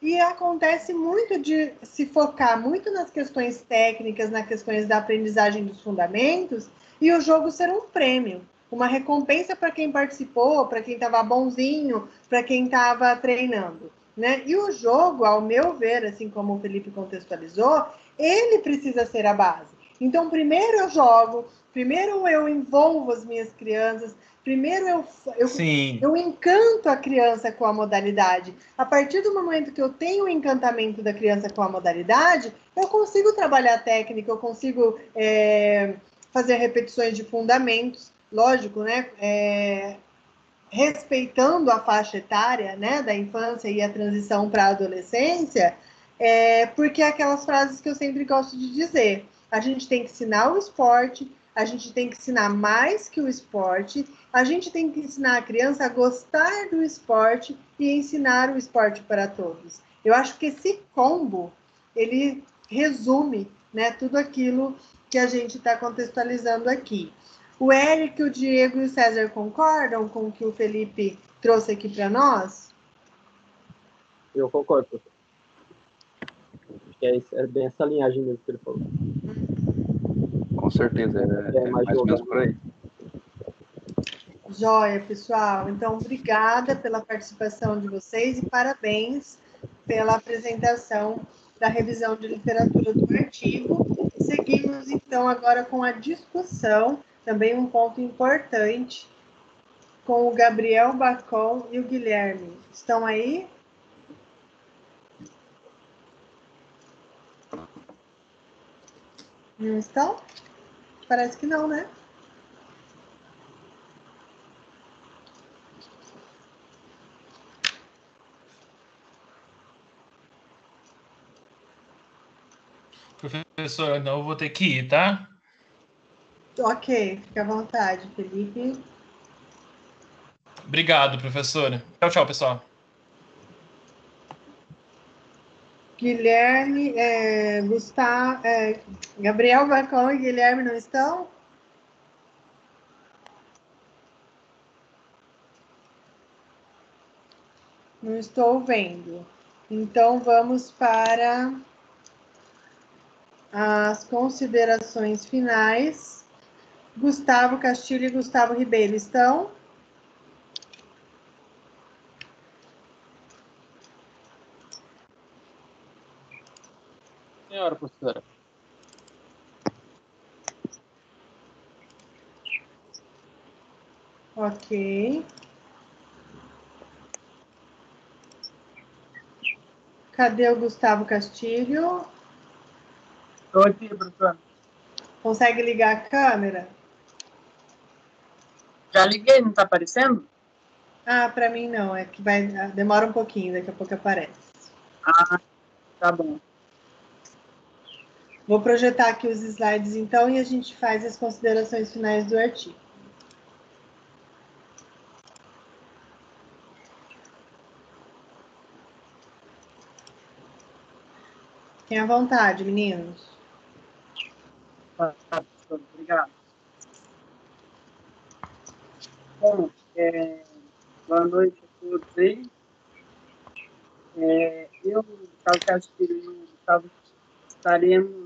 E acontece muito de se focar muito nas questões técnicas, nas questões da aprendizagem dos fundamentos, e o jogo ser um prêmio, uma recompensa para quem participou, para quem estava bonzinho, para quem estava treinando. Né? E o jogo, ao meu ver, assim como o Felipe contextualizou, ele precisa ser a base. Então, primeiro eu jogo, primeiro eu envolvo as minhas crianças, primeiro eu encanto a criança com a modalidade. A partir do momento que eu tenho o encantamento da criança com a modalidade, eu consigo trabalhar técnica, eu consigo fazer repetições de fundamentos, lógico, né? Respeitando a faixa etária, né, da infância e a transição para a adolescência, porque é aquelas frases que eu sempre gosto de dizer. A gente tem que ensinar o esporte, a gente tem que ensinar mais que o esporte, a gente tem que ensinar a criança a gostar do esporte e ensinar o esporte para todos. Eu acho que esse combo, ele resume, né, tudo aquilo que a gente está contextualizando aqui. O Eric, o Diego e o César concordam com o que o Felipe trouxe aqui para nós? Eu concordo, professor. Acho que é bem essa linhagem mesmo que ele falou. Com certeza, é mais ou menos por aí. Joia, pessoal. Então, obrigada pela participação de vocês e parabéns pela apresentação da revisão de literatura do artigo. Seguimos, então, agora com a discussão, também um ponto importante, com o Gabriel Bacon e o Guilherme. Estão aí? Não estão? Parece que não, né? Professora, então eu vou ter que ir, tá? Ok, fica à vontade, Felipe. Obrigado, professora. Tchau, tchau, pessoal. Guilherme, Gustavo, Gabriel Bacon e Guilherme não estão? Não estou vendo. Então, vamos para as considerações finais. Gustavo Castilho e Gustavo Ribeiro estão? Senhora professora. Ok. Cadê o Gustavo Castilho? Estou aqui, professora. Consegue ligar a câmera? Já liguei, não está aparecendo? Ah, para mim não, é que demora um pouquinho, daqui a pouco aparece. Ah, tá bom. Vou projetar aqui os slides então e a gente faz as considerações finais do artigo. Fiquem à vontade, meninos. Tá, professora, obrigado. Bom, boa noite a todos aí. Eu, Gustavo Castilho e o Gustavo estaremos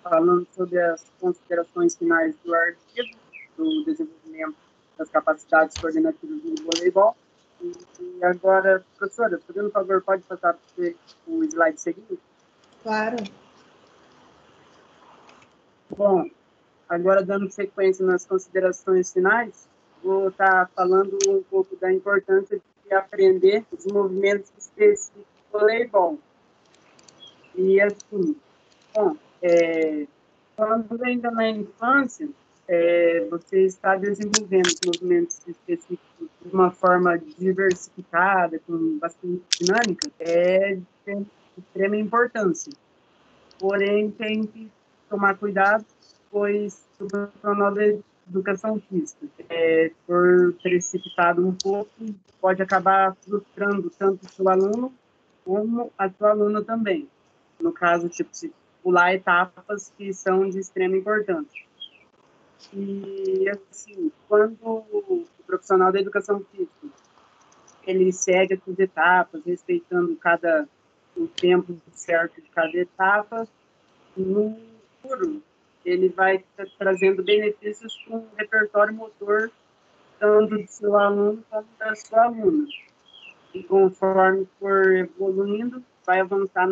falando sobre as considerações finais do artigo, do desenvolvimento das capacidades coordenativas do voleibol. E agora, professora, por favor, pode passar para você o slide seguinte? Claro. Bom, agora dando sequência nas considerações finais, vou estar falando um pouco da importância de aprender os movimentos específicos do voleibol. E assim, bom, quando ainda na infância, você está desenvolvendo os movimentos específicos de uma forma diversificada, com bastante dinâmica, é de extrema importância. Porém, tem que tomar cuidado, pois o profissional da educação física, por precipitado um pouco, pode acabar frustrando tanto o seu aluno como a sua aluna também. No caso, tipo, se pular etapas que são de extrema importância. E, assim, quando o profissional da educação física, ele segue essas etapas, respeitando o tempo certo de cada etapa, no futuro, ele vai trazendo benefícios com o repertório motor, tanto do seu aluno como da sua aluna. E conforme for evoluindo, vai avançar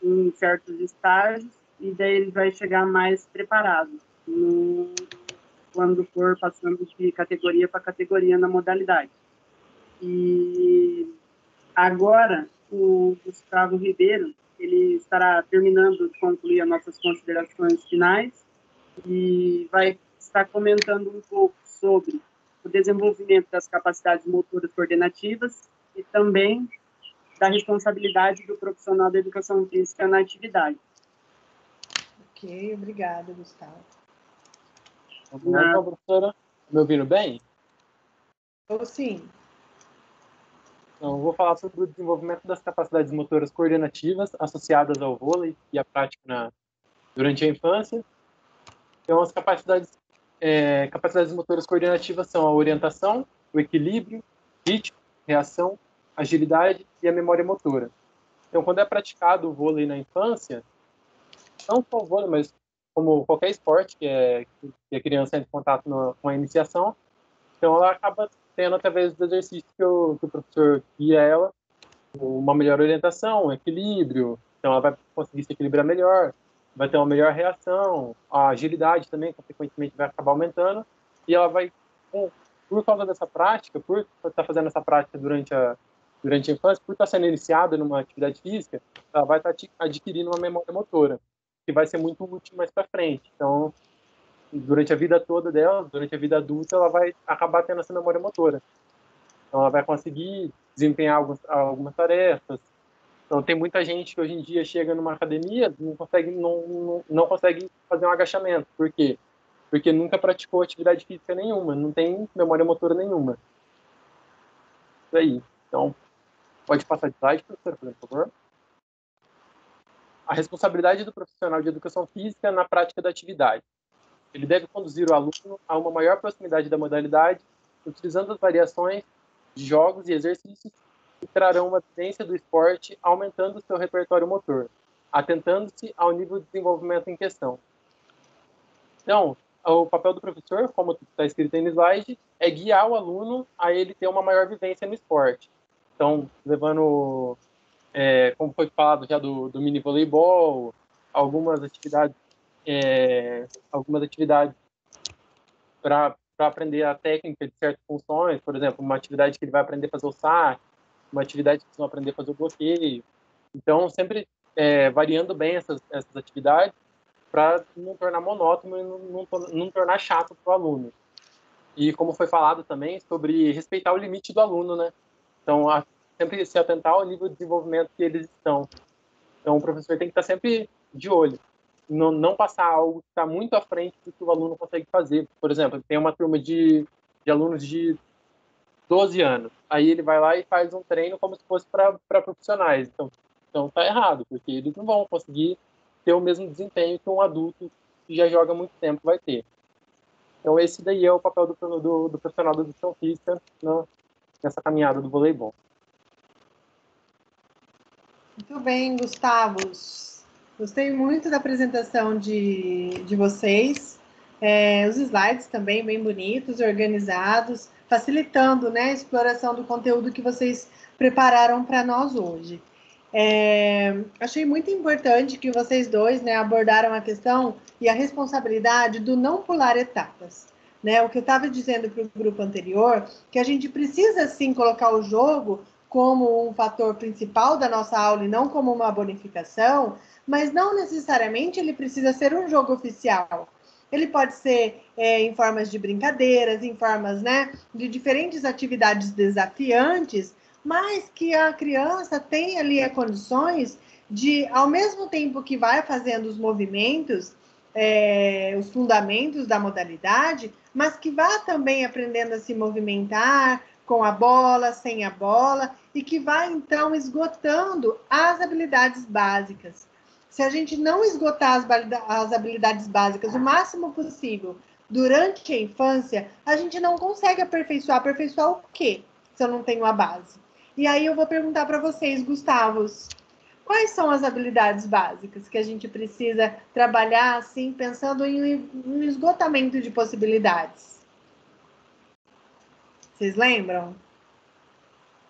em certos estágios e daí ele vai chegar mais preparado quando for passando de categoria para categoria na modalidade. E agora, o Gustavo Ribeiro, ele estará terminando de concluir as nossas considerações finais e vai estar comentando um pouco sobre o desenvolvimento das capacidades motoras coordenativas e também da responsabilidade do profissional da educação física na atividade. Ok, obrigada, Gustavo. Então, professora, me ouvindo bem? Sim. Então, eu vou falar sobre o desenvolvimento das capacidades motoras coordenativas associadas ao vôlei e à prática durante a infância. Então, as capacidades motoras coordenativas são a orientação, o equilíbrio, ritmo, reação, agilidade e a memória motora. Então, quando é praticado o vôlei na infância, não só o vôlei, mas como qualquer esporte que a criança entra em contato com a iniciação, então ela acaba tendo, através do exercício que o professor guia ela, uma melhor orientação, um equilíbrio, então ela vai conseguir se equilibrar melhor, vai ter uma melhor reação, a agilidade também, consequentemente, vai acabar aumentando, e ela vai, por causa dessa prática, por estar fazendo essa prática durante a infância, por estar sendo iniciada numa atividade física, ela vai estar adquirindo uma memória motora, que vai ser muito útil mais para frente. Então, durante a vida toda dela, durante a vida adulta, ela vai acabar tendo essa memória motora. Então, ela vai conseguir desempenhar algumas tarefas, Então, tem muita gente que hoje em dia chega numa academia não consegue fazer um agachamento. Por quê? Porque nunca praticou atividade física nenhuma, não tem memória motora nenhuma. Isso aí. Então, pode passar de slide, professora, por favor. A responsabilidade do profissional de educação física na prática da atividade. Ele deve conduzir o aluno a uma maior proximidade da modalidade, utilizando as variações de jogos e exercícios que trarão uma vivência do esporte, aumentando o seu repertório motor, atentando-se ao nível de desenvolvimento em questão. Então, o papel do professor, como está escrito aí no slide, é guiar o aluno a ele ter uma maior vivência no esporte. Então, levando, como foi falado já do mini voleibol, algumas atividades para aprender a técnica de certas funções, por exemplo, uma atividade que ele vai aprender a fazer o saque, uma atividade que eles vão aprender a fazer o bloqueio. Então, sempre variando bem essas atividades para não tornar monótono e não tornar chato para o aluno. E como foi falado também, sobre respeitar o limite do aluno, né? Então, sempre se atentar ao nível de desenvolvimento que eles estão. Então, o professor tem que estar sempre de olho. Não passar algo que está muito à frente do que o aluno consegue fazer. Por exemplo, tem uma turma de alunos de 12 anos. Aí ele vai lá e faz um treino como se fosse para profissionais. Então tá errado, porque eles não vão conseguir ter o mesmo desempenho que um adulto que já joga há muito tempo vai ter. Então esse daí é o papel do profissional da educação física nessa caminhada do voleibol. Muito bem, Gustavo. Gostei muito da apresentação de vocês. Os slides também bem bonitos, organizados, facilitando, né, a exploração do conteúdo que vocês prepararam para nós hoje. Achei muito importante que vocês dois, né, abordaram a questão e a responsabilidade do não pular etapas. Né? O que eu estava dizendo para o grupo anterior, que a gente precisa, sim, colocar o jogo como um fator principal da nossa aula e não como uma bonificação, mas não necessariamente ele precisa ser um jogo oficial. Ele pode ser em formas de brincadeiras, em formas, né, de diferentes atividades desafiantes, mas que a criança tem ali as condições de, ao mesmo tempo que vai fazendo os movimentos, os fundamentos da modalidade, mas que vá também aprendendo a se movimentar com a bola, sem a bola, e que vai, então, esgotando as habilidades básicas. Se a gente não esgotar as habilidades básicas o máximo possível durante a infância, a gente não consegue aperfeiçoar. Aperfeiçoar o quê? Se eu não tenho a base. E aí eu vou perguntar para vocês, Gustavo, quais são as habilidades básicas que a gente precisa trabalhar, assim, pensando em um esgotamento de possibilidades? Vocês lembram?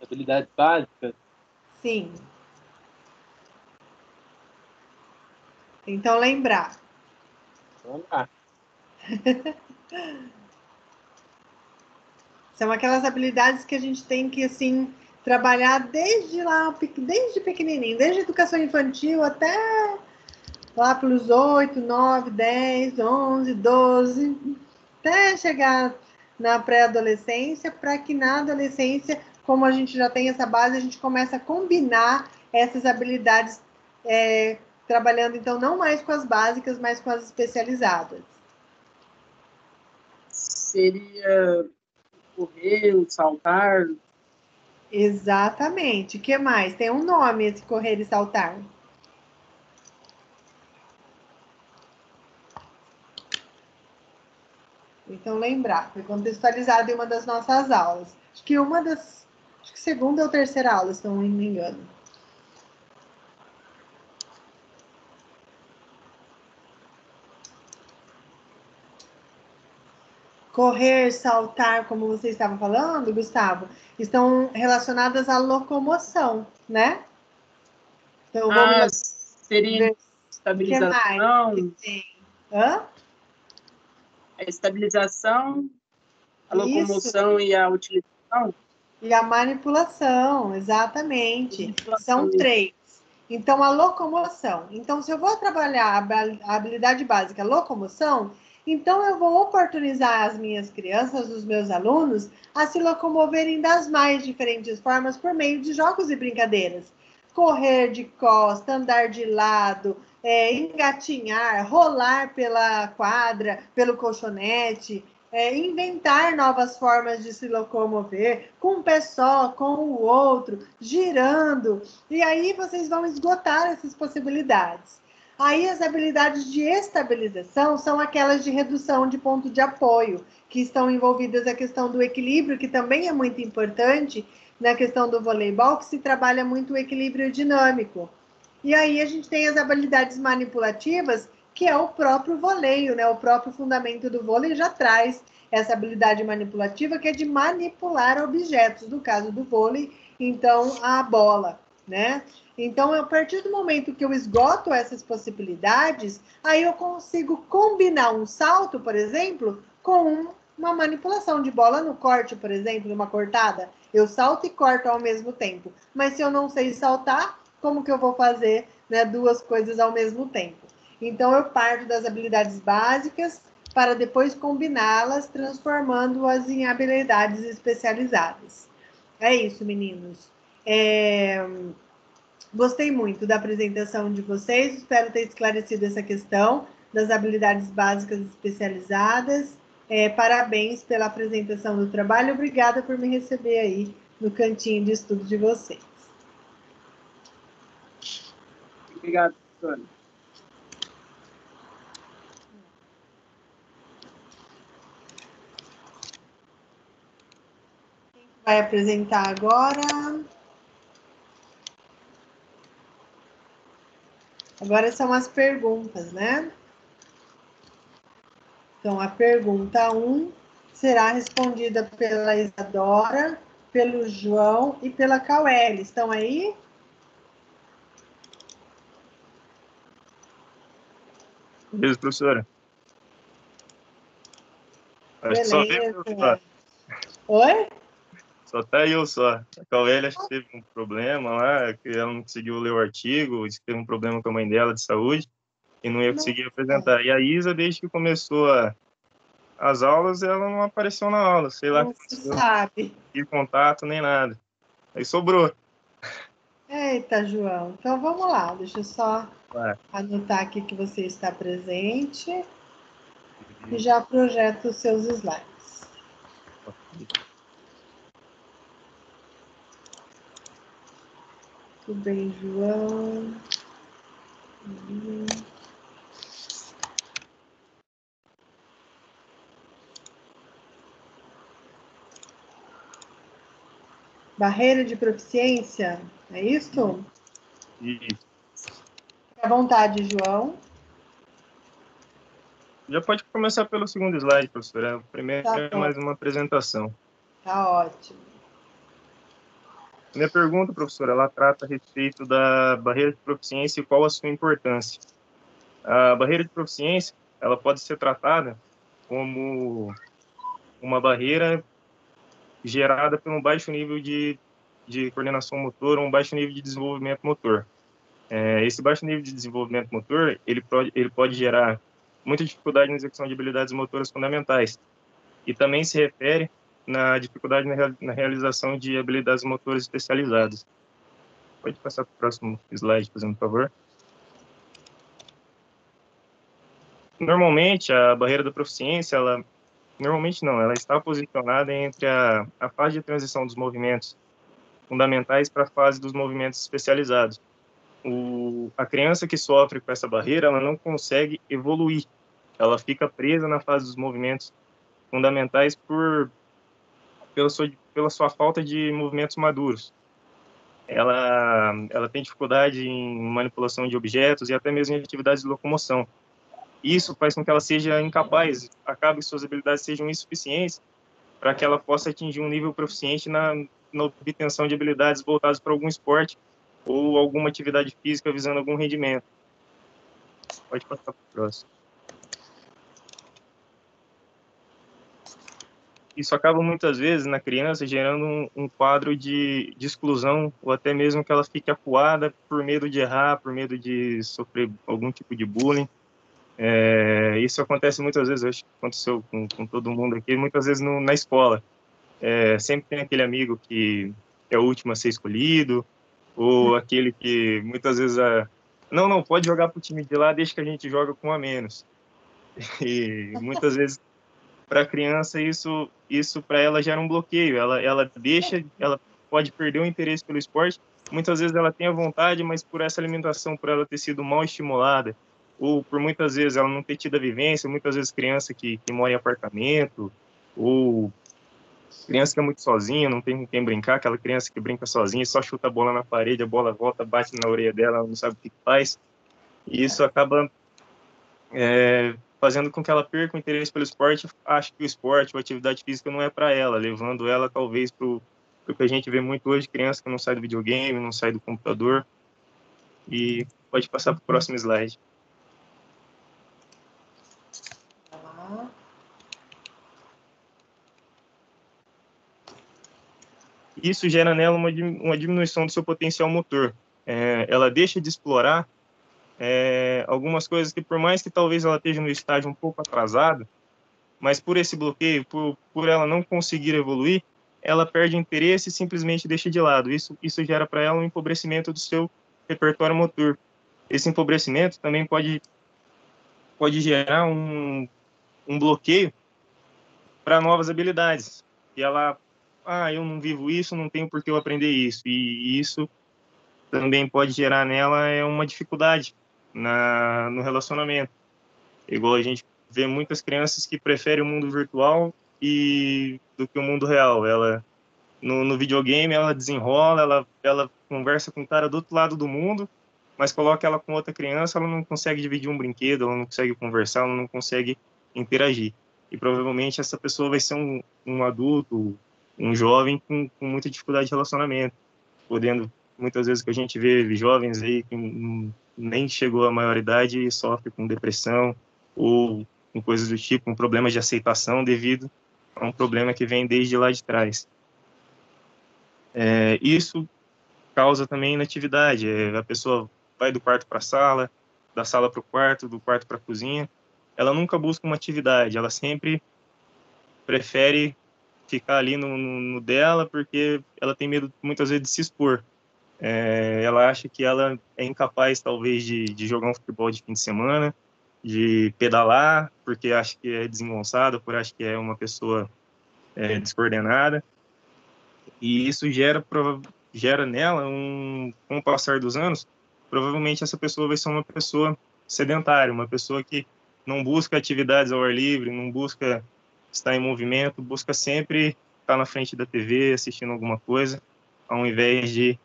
Habilidades básicas? Sim. Então, lembrar. Vamos lá. São aquelas habilidades que a gente tem que, assim, trabalhar desde pequenininho, desde a educação infantil até lá pelos 8, 9, 10, 11, 12, até chegar na pré-adolescência, para que na adolescência, como a gente já tem essa base, a gente começa a combinar essas habilidades, trabalhando, então, não mais com as básicas, mas com as especializadas. Seria correr, saltar. Exatamente. O que mais? Tem um nome esse correr e saltar. Então, lembrar, foi contextualizado em uma das nossas aulas. Acho que segunda ou terceira aula, se não me engano. Correr, saltar, como você estava falando, Gustavo, estão relacionadas à locomoção, né? Então, seria estabilização. Que tem? Hã? A estabilização, a locomoção e a utilização. E a manipulação, exatamente. São 3. Então, a locomoção. Então, se eu vou trabalhar a habilidade básica, a locomoção, então eu vou oportunizar as minhas crianças, os meus alunos, a se locomoverem das mais diferentes formas por meio de jogos e brincadeiras. correr de costa, andar de lado, engatinhar, rolar pela quadra, pelo colchonete, inventar novas formas de se locomover, com um pé só, com o outro, girando. E aí vocês vão esgotar essas possibilidades. Aí as habilidades de estabilização são aquelas de redução de ponto de apoio, que estão envolvidas a questão do equilíbrio, que também é muito importante na questão do voleibol, que se trabalha muito o equilíbrio dinâmico. E aí a gente tem as habilidades manipulativas, que é o próprio voleio, né? O próprio fundamento do vôlei já traz essa habilidade manipulativa, que é de manipular objetos, no caso do vôlei, então a bola, né? Então, a partir do momento que eu esgoto essas possibilidades, aí eu consigo combinar um salto, por exemplo, com uma manipulação de bola no corte, por exemplo, numa cortada. Eu salto e corto ao mesmo tempo. Mas se eu não sei saltar, como que eu vou fazer, né, duas coisas ao mesmo tempo? Então, eu parto das habilidades básicas para depois combiná-las, transformando-as em habilidades especializadas. É isso, meninos. Gostei muito da apresentação de vocês, espero ter esclarecido essa questão das habilidades básicas especializadas. Parabéns pela apresentação do trabalho, obrigada por me receber aí no cantinho de estudo de vocês. Obrigado, professora. Quem vai apresentar agora? Agora são as perguntas, né? Então, a pergunta 1 será respondida pela Isadora, pelo João e pela Cauelle. Estão aí? Beleza, professora. Acho que Beleza. só veio só. Oi? Só tá eu só. A Cauelle acho que teve um problema lá, que ela não conseguiu ler o artigo, disse que teve um problema com a mãe dela de saúde e não ia conseguir apresentar. E a Isa, desde que começou as aulas, ela não apareceu na aula, sei lá. Não se sabe. Não contato nem nada. Aí sobrou. Eita, João. Então, vamos lá. Deixa eu só anotar aqui que você está presente e já projeto os seus slides. Tudo bem, João? Barreira de proficiência, é isso? Isso. Fique à vontade, João. Já pode começar pelo segundo slide, professora. O primeiro é mais uma apresentação. Tá ótimo. Minha pergunta, professora, ela trata a respeito da barreira de proficiência e qual a sua importância. A barreira de proficiência, ela pode ser tratada como uma barreira gerada por um baixo nível de coordenação motor ou um baixo nível de desenvolvimento motor. Esse baixo nível de desenvolvimento motor, ele pode gerar muita dificuldade na execução de habilidades motoras fundamentais e também se refere na dificuldade na realização de habilidades motoras especializadas. Pode passar para o próximo slide, fazendo favor. Normalmente, a barreira da proficiência, ela está posicionada entre a fase de transição dos movimentos fundamentais para a fase dos movimentos especializados. A criança que sofre com essa barreira, ela não consegue evoluir, ela fica presa na fase dos movimentos fundamentais pela sua falta de movimentos maduros. Ela tem dificuldade em manipulação de objetos e até mesmo em atividades de locomoção. Isso faz com que ela seja incapaz, acabe que suas habilidades sejam insuficientes para que ela possa atingir um nível proficiente na obtenção de habilidades voltadas para algum esporte ou alguma atividade física visando algum rendimento. Pode passar para o próximo. Isso acaba muitas vezes na criança gerando um quadro de exclusão ou até mesmo que ela fique acuada por medo de errar, por medo de sofrer algum tipo de bullying. Isso acontece muitas vezes, acho que aconteceu com todo mundo aqui, muitas vezes na escola. Sempre tem aquele amigo que é o último a ser escolhido, ou aquele que muitas vezes não, pode jogar pro time de lá, deixa que a gente joga com um a menos. E muitas vezes para a criança isso para ela gera um bloqueio. Ela pode perder o interesse pelo esporte. Muitas vezes ela tem a vontade, mas por essa alimentação, por ela ter sido mal estimulada, ou por muitas vezes ela não ter tido a vivência, muitas vezes criança que mora em apartamento, ou criança que é muito sozinha, não tem com quem brincar, aquela criança que brinca sozinha, só chuta a bola na parede, a bola volta, bate na orelha dela, ela não sabe o que faz. E isso acaba fazendo com que ela perca o interesse pelo esporte, acha que o esporte ou a atividade física não é para ela, levando ela talvez para o que a gente vê muito hoje, criança que não sai do videogame, não sai do computador. E pode passar para o próximo slide. Isso gera nela uma diminuição do seu potencial motor. Ela deixa de explorar algumas coisas que, por mais que talvez ela esteja no estágio um pouco atrasado, mas por esse bloqueio, por ela não conseguir evoluir, ela perde interesse e simplesmente deixa de lado. Isso gera para ela um empobrecimento do seu repertório motor. Esse empobrecimento também pode gerar um bloqueio para novas habilidades. E ela, eu não vivo isso, não tenho por que eu aprender isso. E isso também pode gerar nela uma dificuldade no relacionamento. Igual a gente vê muitas crianças que preferem o mundo virtual do que o mundo real. Ela no videogame ela desenrola, ela conversa com o cara do outro lado do mundo, mas coloca ela com outra criança, ela não consegue dividir um brinquedo, ela não consegue conversar, ela não consegue interagir. E provavelmente essa pessoa vai ser um adulto, um jovem com muita dificuldade de relacionamento, podendo, muitas vezes que a gente vê jovens aí que nem chegou à maioridade e sofre com depressão ou com coisas do tipo, com problemas de aceitação devido a um problema que vem desde lá de trás. Isso causa também inatividade. A pessoa vai do quarto para a sala, da sala para o quarto, do quarto para a cozinha. Ela nunca busca uma atividade, ela sempre prefere ficar ali no dela porque ela tem medo muitas vezes de se expor. Ela acha que ela é incapaz talvez de jogar um futebol de fim de semana, de pedalar, porque acha que é desengonçada, por acha que é uma pessoa descoordenada. E isso gera nela, com o passar dos anos, provavelmente essa pessoa vai ser uma pessoa sedentária, uma pessoa que não busca atividades ao ar livre, não busca estar em movimento, busca sempre estar na frente da TV, assistindo alguma coisa, ao invés de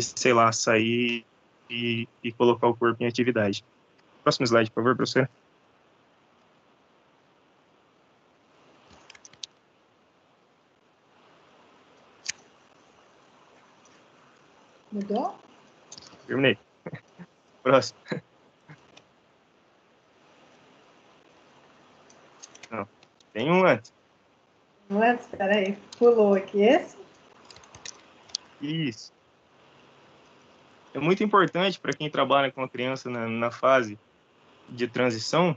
sei lá, sair e colocar o corpo em atividade. Próximo slide, por favor, professor. Mudou? Terminei. Próximo. Não, tem um antes. Antes, peraí, pulou aqui esse? Isso. É muito importante para quem trabalha com a criança na fase de transição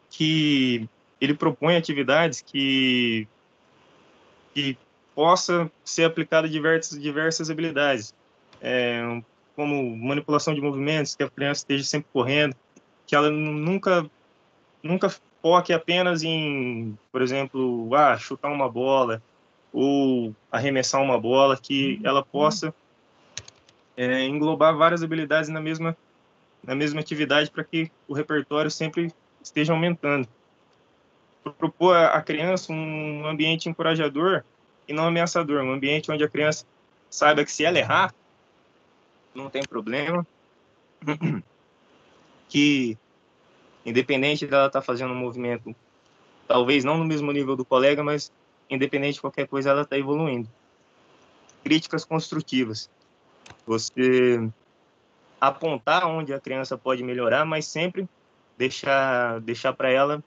que ele propõe atividades que possa ser aplicada diversas habilidades, como manipulação de movimentos, que a criança esteja sempre correndo, que ela nunca foque apenas em, por exemplo, chutar uma bola ou arremessar uma bola, que ela possa englobar várias habilidades na mesma atividade para que o repertório sempre esteja aumentando. Propor à criança um ambiente encorajador e não ameaçador, um ambiente onde a criança saiba que se ela errar, não tem problema, que independente dela estar fazendo um movimento, talvez não no mesmo nível do colega, mas independente de qualquer coisa, ela está evoluindo. Críticas construtivas. Você apontar onde a criança pode melhorar, mas sempre deixar para ela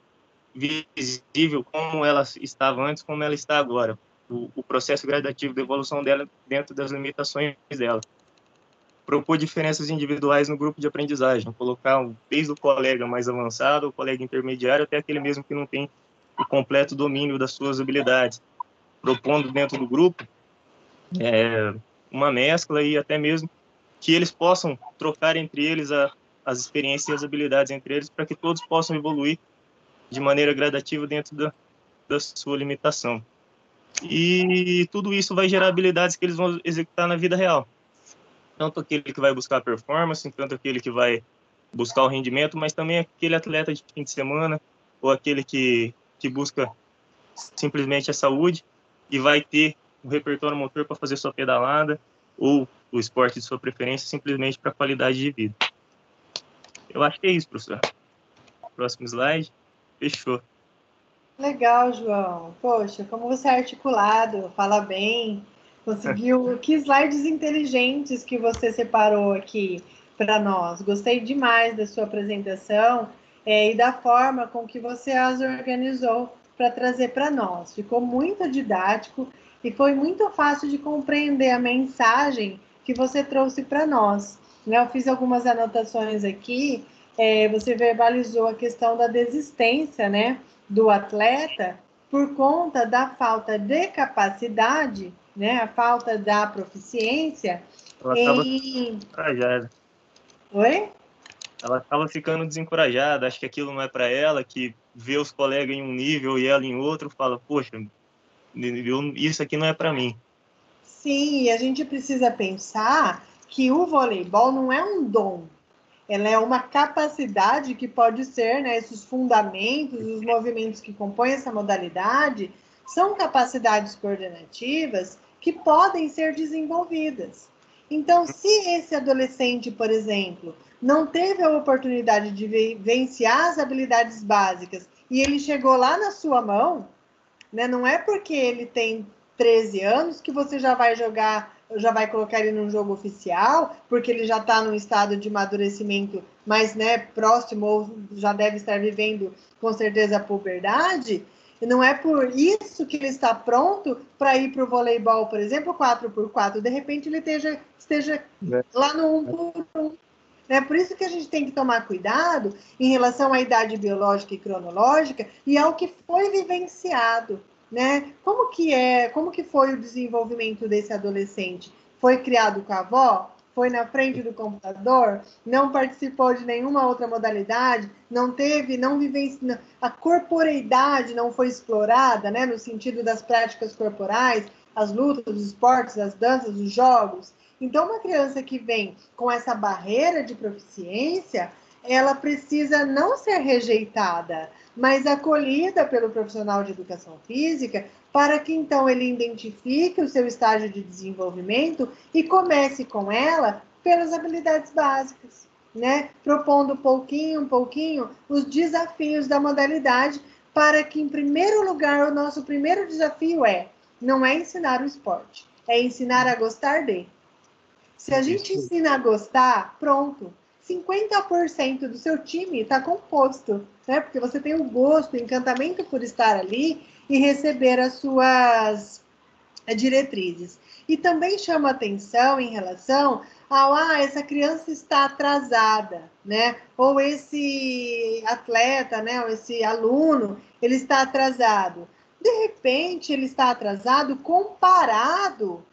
visível como ela estava antes, como ela está agora. O processo gradativo de evolução dela dentro das limitações dela. Propor diferenças individuais no grupo de aprendizagem, colocar desde o colega mais avançado, o colega intermediário, até aquele mesmo que não tem o completo domínio das suas habilidades. Propondo dentro do grupo uma mescla e até mesmo que eles possam trocar entre eles as experiências e as habilidades entre eles para que todos possam evoluir de maneira gradativa dentro da sua limitação. E tudo isso vai gerar habilidades que eles vão executar na vida real. Tanto aquele que vai buscar performance, tanto aquele que vai buscar o rendimento, mas também aquele atleta de fim de semana ou aquele que busca simplesmente a saúde e vai ter o repertório motor para fazer sua pedalada ou o esporte de sua preferência simplesmente para qualidade de vida. Eu acho que é isso, professor. Próximo slide. Fechou. Legal, João. Poxa, como você é articulado, fala bem, conseguiu. Que slides inteligentes que você separou aqui para nós. Gostei demais da sua apresentação e da forma com que você as organizou para trazer para nós. Ficou muito didático e foi muito fácil de compreender a mensagem que você trouxe para nós. Eu fiz algumas anotações aqui, você verbalizou a questão da desistência, né, do atleta por conta da falta de capacidade, né, a falta da proficiência Ela estava desencorajada. Oi? Ela estava ficando desencorajada, acho que aquilo não é para ela, que vê os colegas em um nível e ela em outro, fala, poxa, isso aqui não é para mim. Sim, e a gente precisa pensar que o voleibol não é um dom, ela é uma capacidade que pode ser, né, esses fundamentos, os movimentos que compõem essa modalidade, são capacidades coordenativas que podem ser desenvolvidas. Então, se esse adolescente, por exemplo, não teve a oportunidade de vivenciar as habilidades básicas e ele chegou lá na sua mão, né, não é porque ele tem 13 anos que você já vai jogar, já vai colocar ele num jogo oficial, porque ele já está num estado de amadurecimento mais, né, próximo, ou já deve estar vivendo com certeza a puberdade. E não é por isso que ele está pronto para ir para o voleibol, por exemplo, 4x4. De repente ele esteja lá no 1x1. É por isso que a gente tem que tomar cuidado em relação à idade biológica e cronológica e ao que foi vivenciado, né? Como que foi o desenvolvimento desse adolescente? Foi criado com a avó? Foi na frente do computador? Não participou de nenhuma outra modalidade? Não vivenciou, a corporeidade não foi explorada, né? No sentido das práticas corporais, as lutas, os esportes, as danças, os jogos. Então, uma criança que vem com essa barreira de proficiência, ela precisa não ser rejeitada, mas acolhida pelo profissional de educação física, para que então ele identifique o seu estágio de desenvolvimento e comece com ela pelas habilidades básicas, né? Propondo pouquinho, os desafios da modalidade, para que, em primeiro lugar, o nosso primeiro desafio não é ensinar o esporte, é ensinar a gostar dele. Se a gente ensina a gostar, pronto, 50% do seu time está composto, né? Porque você tem o gosto, o encantamento por estar ali e receber as suas diretrizes. E também chama atenção em relação ao, essa criança está atrasada, né? Ou esse atleta, né? Ou esse aluno, ele está atrasado. De repente, ele está atrasado comparado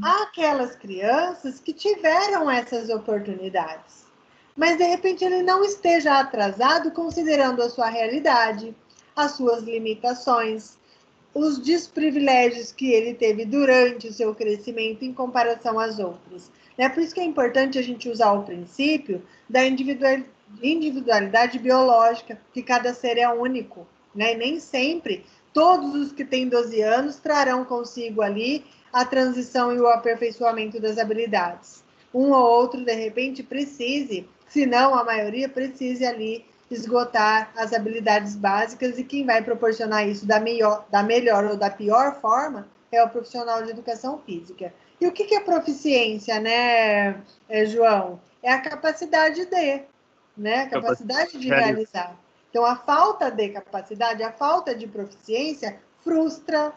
àquelas crianças que tiveram essas oportunidades. Mas, de repente, ele não esteja atrasado considerando a sua realidade, as suas limitações, os desprivilégios que ele teve durante o seu crescimento em comparação às outras. Por isso que é importante a gente usar o princípio da individualidade biológica, que cada ser é único, né? E nem sempre todos os que têm 12 anos trarão consigo ali a transição e o aperfeiçoamento das habilidades. Um ou outro, de repente, precise, se não a maioria, precise ali esgotar as habilidades básicas, e quem vai proporcionar isso da melhor ou da pior forma é o profissional de educação física. E o que é proficiência, né, João? É a capacidade de, né? A capacidade de realizar. Então, a falta de capacidade, a falta de proficiência frustra,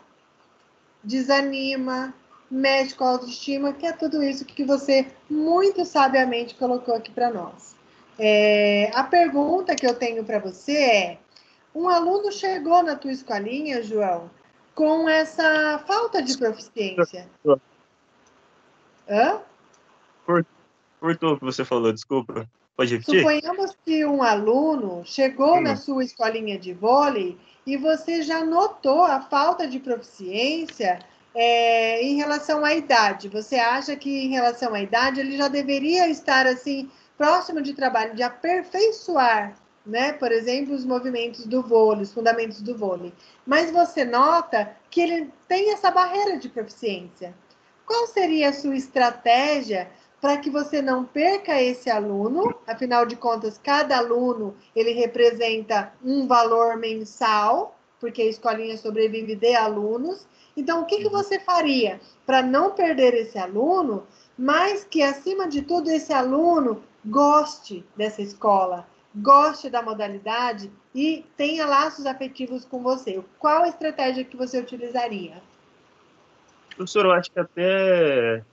desanima, mexe com a autoestima, que é tudo isso que você muito sabiamente colocou aqui para nós. A pergunta que eu tenho para você é: um aluno chegou na tua escolinha, João, com essa falta de proficiência. Hã? Cortou o que você falou, desculpa. Pode repetir? Suponhamos que um aluno chegou na Hum. sua escolinha de vôlei e você já notou a falta de proficiência em relação à idade. Você acha que em relação à idade ele já deveria estar assim próximo de trabalho, de aperfeiçoar, né? Por exemplo, os movimentos do vôlei, os fundamentos do vôlei. Mas você nota que ele tem essa barreira de proficiência. Qual seria a sua estratégia para que você não perca esse aluno? Afinal de contas, cada aluno ele representa um valor mensal, porque a escolinha sobrevive de alunos. Então, o que você faria para não perder esse aluno, mas que, acima de tudo, esse aluno goste dessa escola, goste da modalidade e tenha laços afetivos com você? Qual a estratégia que você utilizaria? Professor, eu acho que até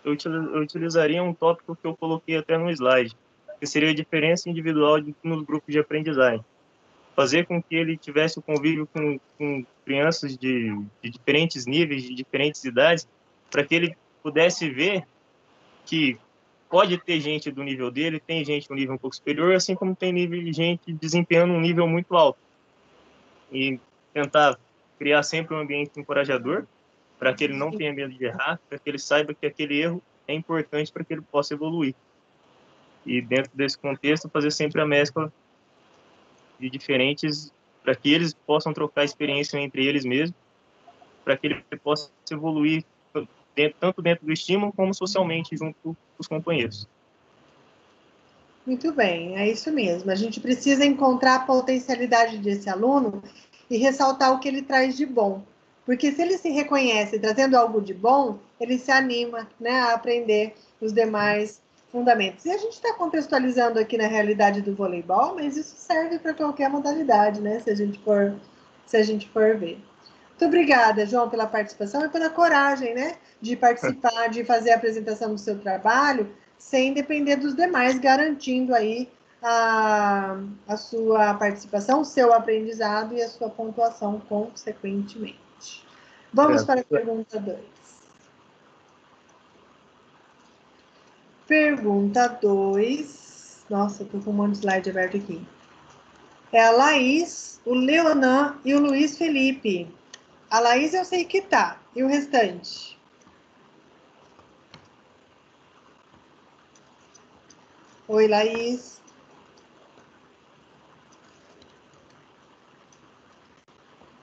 eu utilizaria um tópico que eu coloquei até no slide, que seria a diferença individual nos grupos de aprendizagem. Fazer com que ele tivesse o convívio com crianças de diferentes níveis, de diferentes idades, para que ele pudesse ver que pode ter gente do nível dele, tem gente no nível um pouco superior, assim como tem gente desempenhando um nível muito alto. E tentar criar sempre um ambiente encorajador, para que ele não tenha medo de errar, para que ele saiba que aquele erro é importante para que ele possa evoluir. E dentro desse contexto, fazer sempre a mescla de diferentes, para que eles possam trocar experiência entre eles mesmos, para que ele possa evoluir tanto dentro do estímulo como socialmente junto com os companheiros. Muito bem, é isso mesmo. A gente precisa encontrar a potencialidade desse aluno e ressaltar o que ele traz de bom. Porque se ele se reconhece trazendo algo de bom, ele se anima, né, a aprender os demais fundamentos. E a gente está contextualizando aqui na realidade do voleibol, mas isso serve para qualquer modalidade, né? Se a gente for ver. Muito obrigada, João, pela participação e pela coragem, né, de participar, de fazer a apresentação do seu trabalho, sem depender dos demais, garantindo aí a sua participação, o seu aprendizado e a sua pontuação, consequentemente. Vamos para a pergunta 2. Pergunta 2. Nossa, estou com um monte de slide aberto aqui. É a Laís, o Leonan e o Luiz Felipe. A Laís eu sei que tá. E o restante? Oi, Laís.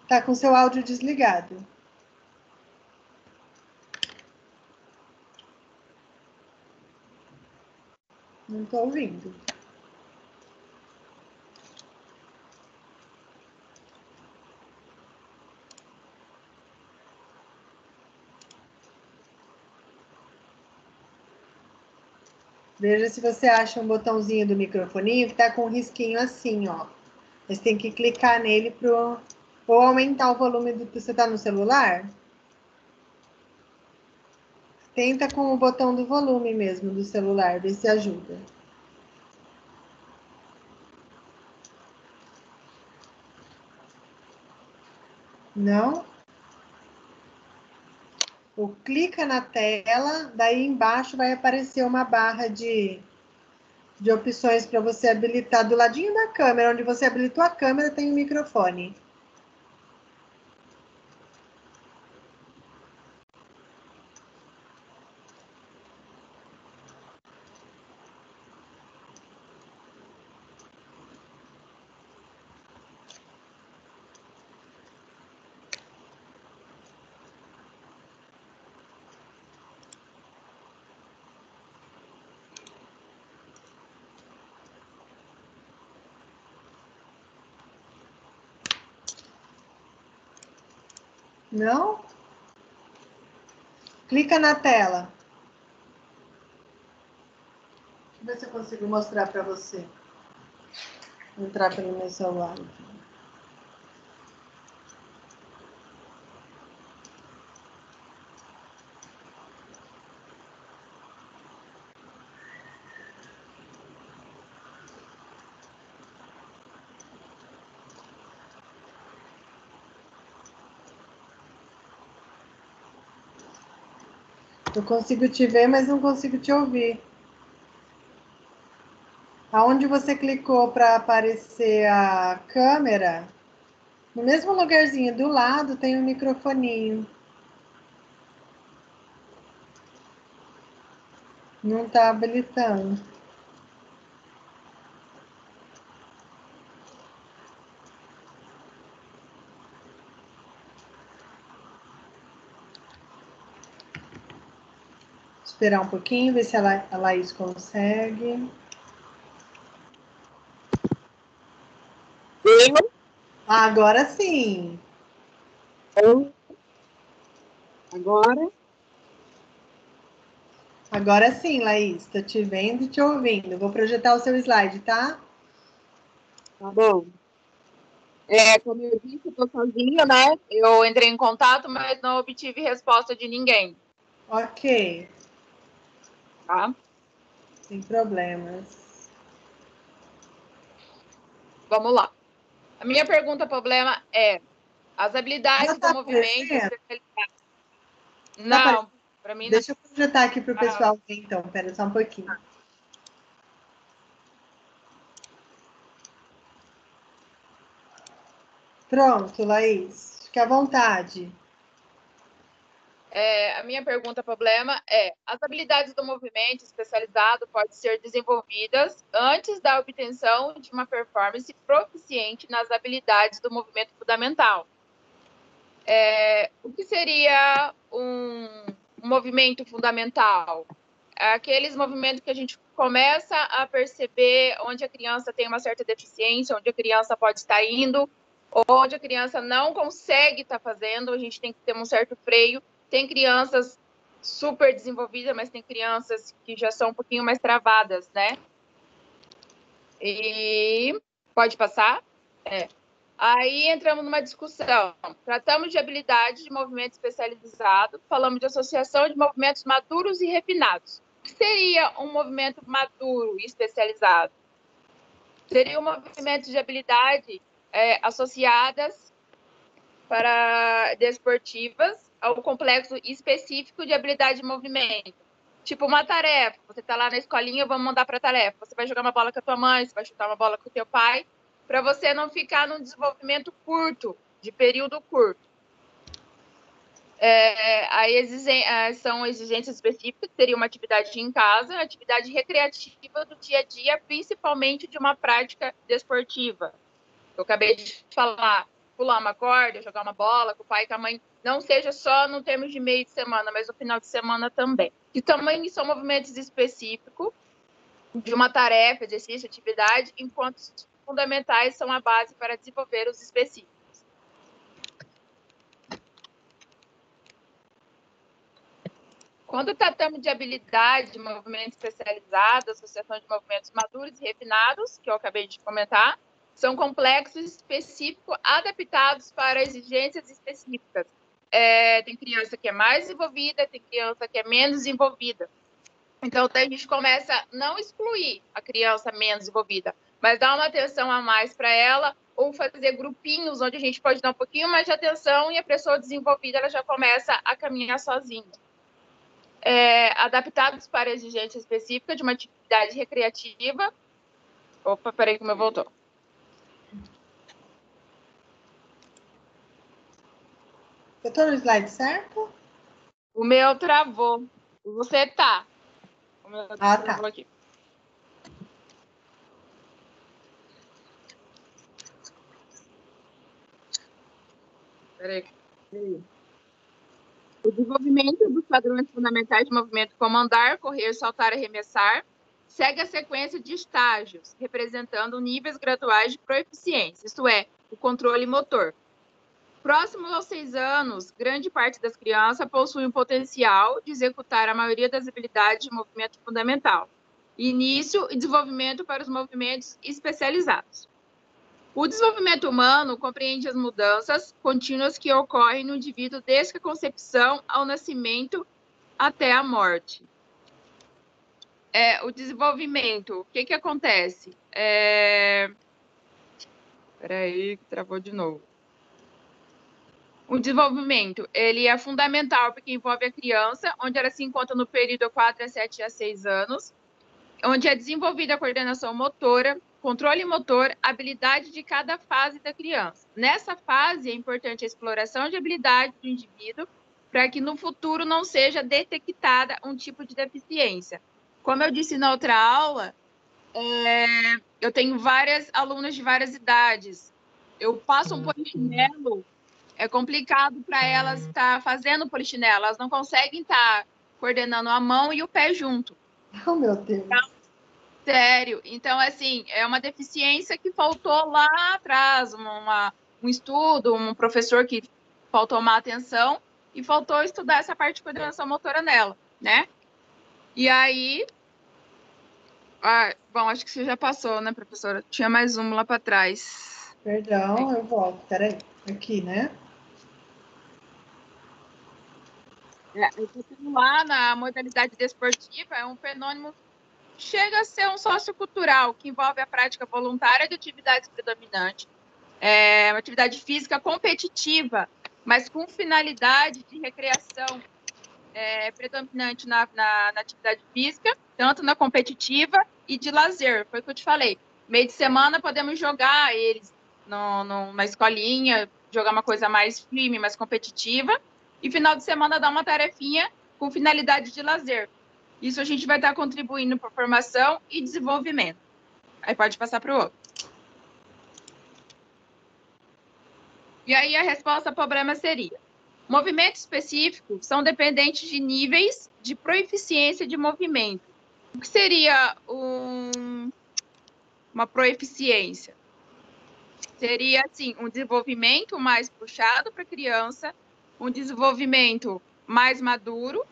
Tá com seu áudio desligado. Não tô ouvindo. Veja se você acha um botãozinho do microfoninho que tá com um risquinho assim, ó. Você tem que clicar nele ou aumentar o volume do que você tá no celular. Tenta com o botão do volume mesmo do celular, ver se ajuda. Não? Ou clica na tela, daí embaixo vai aparecer uma barra de opções para você habilitar do ladinho da câmera, onde você habilitou a câmera, tem o microfone. Não? Clica na tela. Deixa eu ver se eu consigo mostrar para você. Vou entrar pelo meu celular. Eu consigo te ver, mas não consigo te ouvir. Aonde você clicou para aparecer a câmera, no mesmo lugarzinho do lado tem um microfoninho. Não está habilitando. Esperar um pouquinho, ver se a Laís consegue. Agora sim. Agora? Agora sim, Laís. Estou te vendo e te ouvindo. Vou projetar o seu slide, tá? Tá bom. Como eu disse, eu tô sozinha, né? Eu entrei em contato, mas não obtive resposta de ninguém. Ok. Tá? Sem problemas. Vamos lá. A minha problema é as habilidades do movimento especializado. Não, para mim não. Deixa eu projetar aqui para o pessoal ver, então. Espera só um pouquinho. Pronto, Laís. Fique à vontade. A minha problema é: as habilidades do movimento especializado podem ser desenvolvidas antes da obtenção de uma performance proficiente nas habilidades do movimento fundamental. O que seria um movimento fundamental? Aqueles movimentos que a gente começa a perceber onde a criança tem uma certa deficiência, onde a criança pode estar indo, onde a criança não consegue estar fazendo, a gente tem que ter um certo freio. Tem crianças super desenvolvidas, mas tem crianças que já são um pouquinho mais travadas, né? E pode passar? Aí entramos numa discussão. Tratamos de habilidade de movimento especializado, falamos de associação de movimentos maduros e refinados. O que seria um movimento maduro e especializado? Seria um movimento de habilidade associadas para desportivas ao complexo específico de habilidade de movimento. Tipo uma tarefa, você está lá na escolinha, vamos mandar para a tarefa. Você vai jogar uma bola com a tua mãe, você vai chutar uma bola com o teu pai, para você não ficar num desenvolvimento curto, de período curto. São exigências específicas, seria uma atividade em casa, atividade recreativa do dia a dia, principalmente de uma prática desportiva. Eu acabei de falar, pular uma corda, jogar uma bola com o pai e com a mãe, não seja só no termos de meio de semana, mas no final de semana também. E também são movimentos específicos de uma tarefa, exercício, atividade, enquanto os fundamentais são a base para desenvolver os específicos. Quando tratamos de habilidade de movimento especializado, associação de movimentos maduros e refinados, que eu acabei de comentar, são complexos específicos adaptados para exigências específicas. Tem criança que é mais desenvolvida, tem criança que é menos desenvolvida. Então, a gente começa a não excluir a criança menos desenvolvida, mas dar uma atenção a mais para ela, ou fazer grupinhos onde a gente pode dar um pouquinho mais de atenção e a pessoa desenvolvida ela já começa a caminhar sozinha. Adaptados para exigência específica de uma atividade recreativa. Opa, peraí que o meu voltou. Eu estou no slide certo? O meu travou. Você tá. O meu travou tá. Aqui. Peraí. O desenvolvimento dos padrões fundamentais de movimento como andar, correr, saltar e arremessar segue a sequência de estágios, representando níveis graduais de proeficiência, isto é, o controle motor. Próximo aos 6 anos, grande parte das crianças possui um potencial de executar a maioria das habilidades de movimento fundamental. Início e desenvolvimento para os movimentos especializados. O desenvolvimento humano compreende as mudanças contínuas que ocorrem no indivíduo desde a concepção ao nascimento até a morte. O desenvolvimento, o que acontece? Espera aí, que travou de novo. O desenvolvimento, ele é fundamental porque envolve a criança, onde ela se encontra no período 4 a 7 a 6 anos, onde é desenvolvida a coordenação motora, controle motor, habilidade de cada fase da criança. Nessa fase, é importante a exploração de habilidade do indivíduo para que no futuro não seja detectada um tipo de deficiência. Como eu disse na outra aula, eu tenho várias alunas de várias idades. Eu passo um polichinelo, é complicado para elas estar fazendo polichinelo, elas não conseguem estar coordenando a mão e o pé junto. Oh, meu Deus. Então, sério. Então, assim, é uma deficiência que faltou lá atrás, um estudo, um professor que faltou uma atenção e faltou estudar essa parte de coordenação motora nela, né? E aí... bom, acho que você já passou, né, professora? Tinha mais uma lá para trás. Perdão, eu volto. Peraí. Aqui, né? Eu estou lá na modalidade desportiva, é um fenômeno que chega a ser um sociocultural, que envolve a prática voluntária de atividades predominantes, uma atividade física competitiva, mas com finalidade de recreação predominante na atividade física, tanto na competitiva e de lazer. Foi o que eu te falei. Meio de semana podemos jogar eles numa escolinha, jogar uma coisa mais firme, mais competitiva, e final de semana dar uma tarefinha com finalidade de lazer. Isso a gente vai estar contribuindo para a formação e desenvolvimento. Aí pode passar para o outro. E aí a resposta ao problema seria: movimentos específicos são dependentes de níveis de proeficiência de movimento. O que seria uma proeficiência? Seria, assim, um desenvolvimento mais puxado para a criança, um desenvolvimento mais maduro,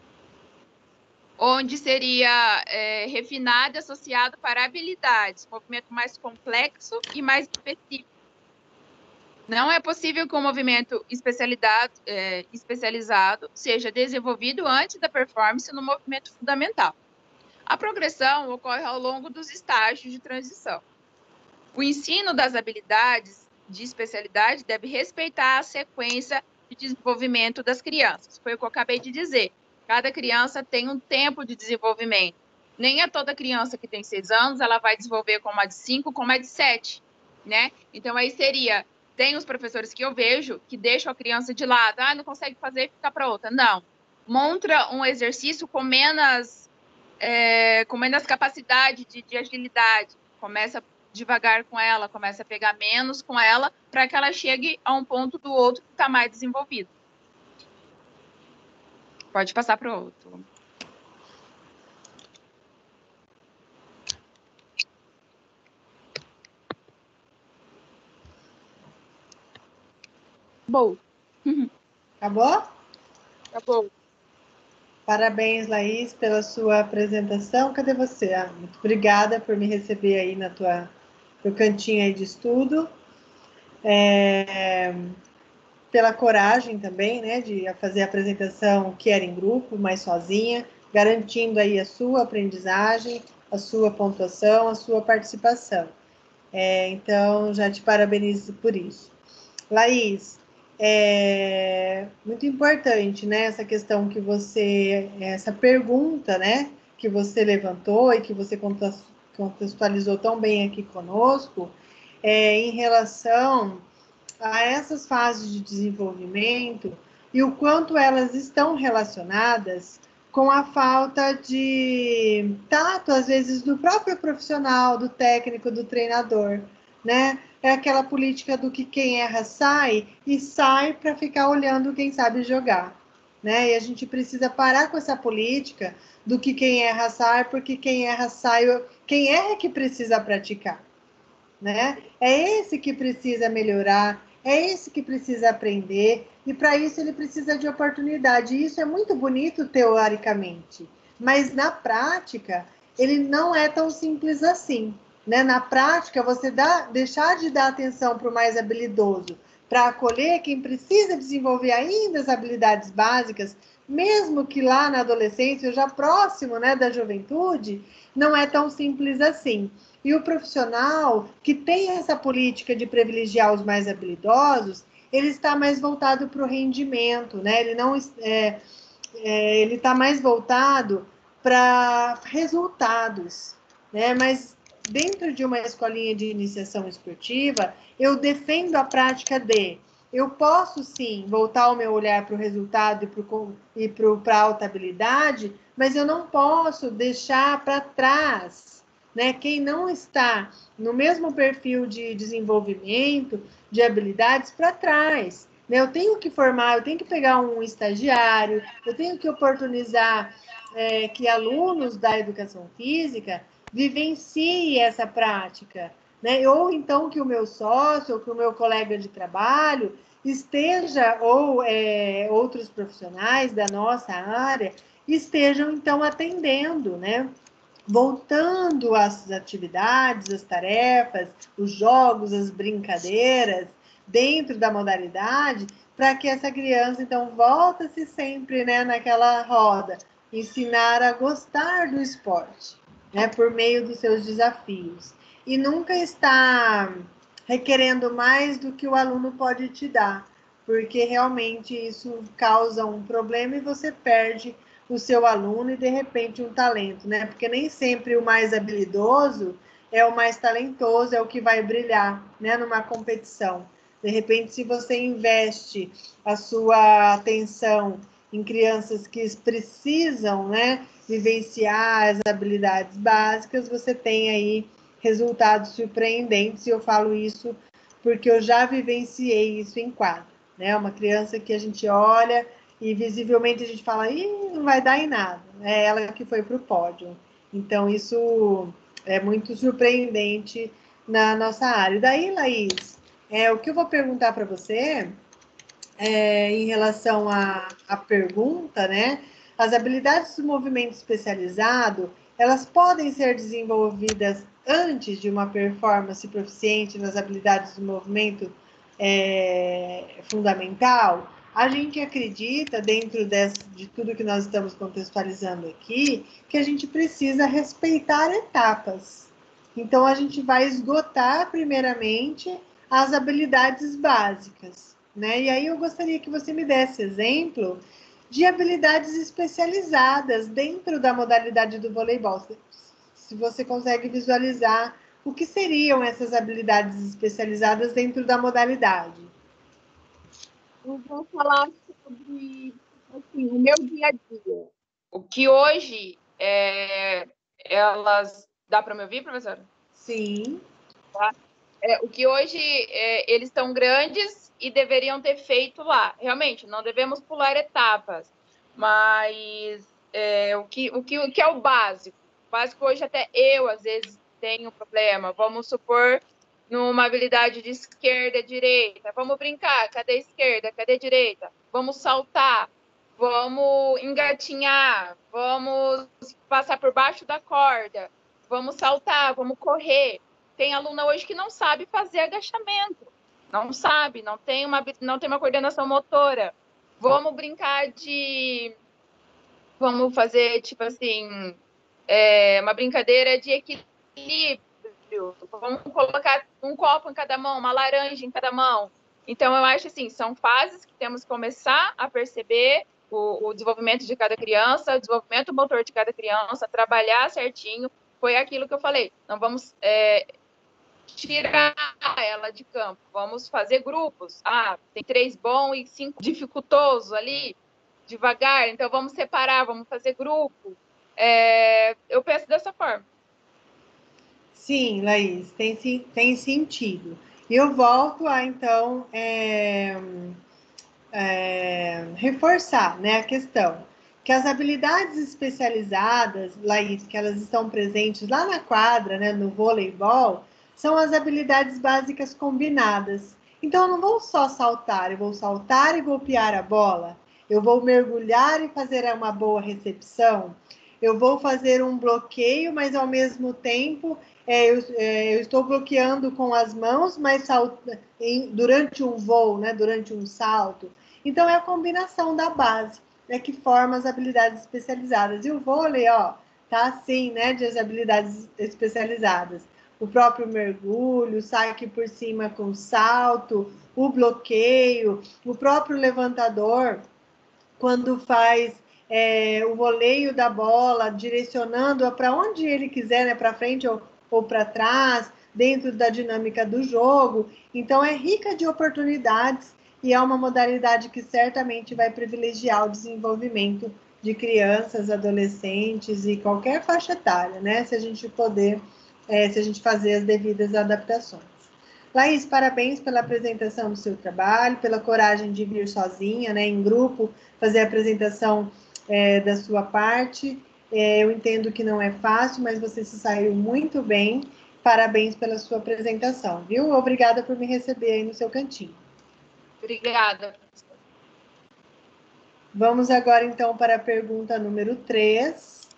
onde seria refinado e associado para habilidades, movimento mais complexo e mais específico. Não é possível que um movimento especializado seja desenvolvido antes da performance no movimento fundamental. A progressão ocorre ao longo dos estágios de transição. O ensino das habilidades de especialidade deve respeitar a sequência de desenvolvimento das crianças. Foi o que eu acabei de dizer. Cada criança tem um tempo de desenvolvimento. Nem é toda criança que tem 6 anos, ela vai desenvolver como a de 5, como a de 7, né? Então, aí seria... Tem os professores que eu vejo que deixam a criança de lado. Não consegue fazer e fica para outra. Não. Monta um exercício com menos capacidade de agilidade. Começa devagar com ela, começa a pegar menos com ela, para que ela chegue a um ponto do outro que está mais desenvolvido. Pode passar para o outro. Bom. Acabou? Acabou. Parabéns, Laís, pela sua apresentação. Cadê você? Muito obrigada por me receber aí no cantinho aí de estudo. Pela coragem também, né, de fazer a apresentação que era em grupo, mas sozinha, garantindo aí a sua aprendizagem, a sua pontuação, a sua participação. Então, já te parabenizo por isso. Laís, muito importante, né, essa questão que essa pergunta, né, que você levantou e que você contextualizou tão bem aqui conosco, em relação a essas fases de desenvolvimento e o quanto elas estão relacionadas com a falta de tato, às vezes, do próprio profissional, do técnico, do treinador, né? É aquela política do que quem erra sai, e sai para ficar olhando quem sabe jogar, né? E a gente precisa parar com essa política do que quem erra sai, porque quem erra sai, quem erra que precisa praticar, né? É esse que precisa melhorar, é esse que precisa aprender, e para isso ele precisa de oportunidade. E isso é muito bonito teoricamente, mas na prática ele não é tão simples assim, né? Na prática, você deixar de dar atenção para o mais habilidoso, para acolher quem precisa desenvolver ainda as habilidades básicas, mesmo que lá na adolescência, já próximo, né, da juventude, não é tão simples assim. E o profissional que tem essa política de privilegiar os mais habilidosos, ele está mais voltado para o rendimento, né? Ele não ele está mais voltado para resultados, né? Mas dentro de uma escolinha de iniciação esportiva, eu defendo a prática de eu posso sim voltar o meu olhar para o resultado e para a alta habilidade, mas eu não posso deixar para trás, né? Quem não está no mesmo perfil de desenvolvimento, de habilidades, para trás. Né? Eu tenho que formar, eu tenho que pegar um estagiário, eu tenho que oportunizar que alunos da educação física vivenciem essa prática. Né? Ou então que o meu sócio, ou que o meu colega de trabalho esteja, ou outros profissionais da nossa área, estejam, então, atendendo, né? Voltando às atividades, às tarefas, os jogos, as brincadeiras, dentro da modalidade, para que essa criança, então, volta-se sempre, né, naquela roda, ensinar a gostar do esporte, né, por meio dos seus desafios. E nunca está requerendo mais do que o aluno pode te dar, porque realmente isso causa um problema e você perde o seu aluno e, de repente, um talento, né? Porque nem sempre o mais habilidoso é o mais talentoso, é o que vai brilhar, né, numa competição. De repente, se você investe a sua atenção em crianças que precisam, né, vivenciar as habilidades básicas, você tem aí resultados surpreendentes, e eu falo isso porque eu já vivenciei isso em quadro, né? Uma criança que a gente olha e visivelmente a gente fala, ih, não vai dar em nada, é ela que foi para o pódio. Então, isso é muito surpreendente na nossa área. E daí, Laís, o que eu vou perguntar para você em relação à pergunta, né? As habilidades do movimento especializado, elas podem ser desenvolvidas antes de uma performance proficiente nas habilidades do movimento fundamental? A gente acredita, dentro de tudo que nós estamos contextualizando aqui, que a gente precisa respeitar etapas. Então, a gente vai esgotar, primeiramente, as habilidades básicas, né? E aí eu gostaria que você me desse exemplo de habilidades especializadas dentro da modalidade do voleibol. Se você consegue visualizar o que seriam essas habilidades especializadas dentro da modalidade. Eu vou falar sobre assim, o meu dia a dia. O que hoje elas... Dá para me ouvir, professora? Sim. Tá? O que hoje eles estão grandes e deveriam ter feito lá. Realmente, não devemos pular etapas, mas o que é o básico? O básico hoje até eu, às vezes, tenho problema. Vamos supor, numa habilidade de esquerda e direita. Vamos brincar, cadê esquerda, cadê direita? Vamos saltar, vamos engatinhar, vamos passar por baixo da corda, vamos saltar, vamos correr. Tem aluna hoje que não sabe fazer agachamento, não sabe, não tem uma coordenação motora. Vamos brincar vamos fazer, tipo assim, uma brincadeira de equilíbrio. Vamos colocar um copo em cada mão, uma laranja em cada mão. Então, eu acho assim, são fases que temos que começar a perceber o desenvolvimento de cada criança, o desenvolvimento motor de cada criança, trabalhar certinho. Foi aquilo que eu falei, não vamos tirar ela de campo, vamos fazer grupos. Tem 3 bons e 5 dificultosos ali, devagar, então vamos separar, vamos fazer grupo. Eu penso dessa forma. Sim, Laís, tem sentido. E eu volto a, então, reforçar, né, a questão que as habilidades especializadas, Laís, que elas estão presentes lá na quadra, né, no voleibol, são as habilidades básicas combinadas. Então, eu não vou só saltar, eu vou saltar e golpear a bola, eu vou mergulhar e fazer uma boa recepção, eu vou fazer um bloqueio, mas ao mesmo tempo eu estou bloqueando com as mãos, mas durante um voo, né, durante um salto. Então, é a combinação da base, né, que forma as habilidades especializadas. E o vôlei, tá assim, né, de as habilidades especializadas. o próprio mergulho, o saque por cima com salto, o bloqueio, o próprio levantador, quando faz o voleio da bola, direcionando-a para onde ele quiser, né, para frente ou para trás, dentro da dinâmica do jogo. Então, é rica de oportunidades e é uma modalidade que certamente vai privilegiar o desenvolvimento de crianças, adolescentes e qualquer faixa etária, né? Se a gente fazer as devidas adaptações. Laís, parabéns pela apresentação do seu trabalho, pela coragem de vir sozinha, né, em grupo, fazer a apresentação da sua parte. Eu entendo que não é fácil, mas você se saiu muito bem. Parabéns pela sua apresentação, viu? Obrigada por me receber aí no seu cantinho. Obrigada. Vamos agora, então, para a pergunta número 3.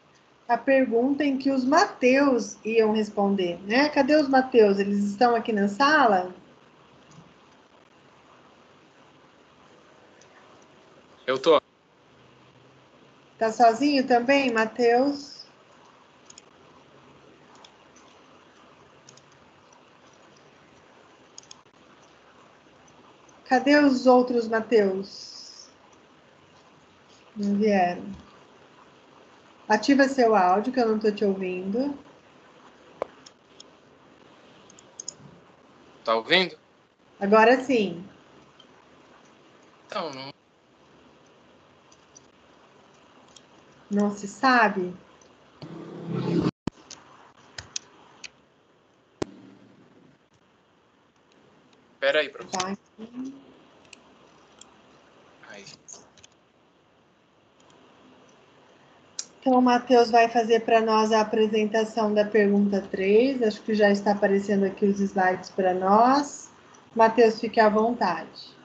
A pergunta em que os Mateus iam responder, né? Cadê os Mateus? Eles estão aqui na sala? Eu tô. Tá sozinho também, Mateus? Cadê os outros Mateus? Não vieram. Ativa seu áudio, que eu não estou te ouvindo. Tá ouvindo? Agora sim. Então, não. Não se sabe? Espera aí, professor. Tá. Aí. Então, o Matheus vai fazer para nós a apresentação da pergunta 3. Acho que já está aparecendo aqui os slides para nós. Matheus, fique à vontade.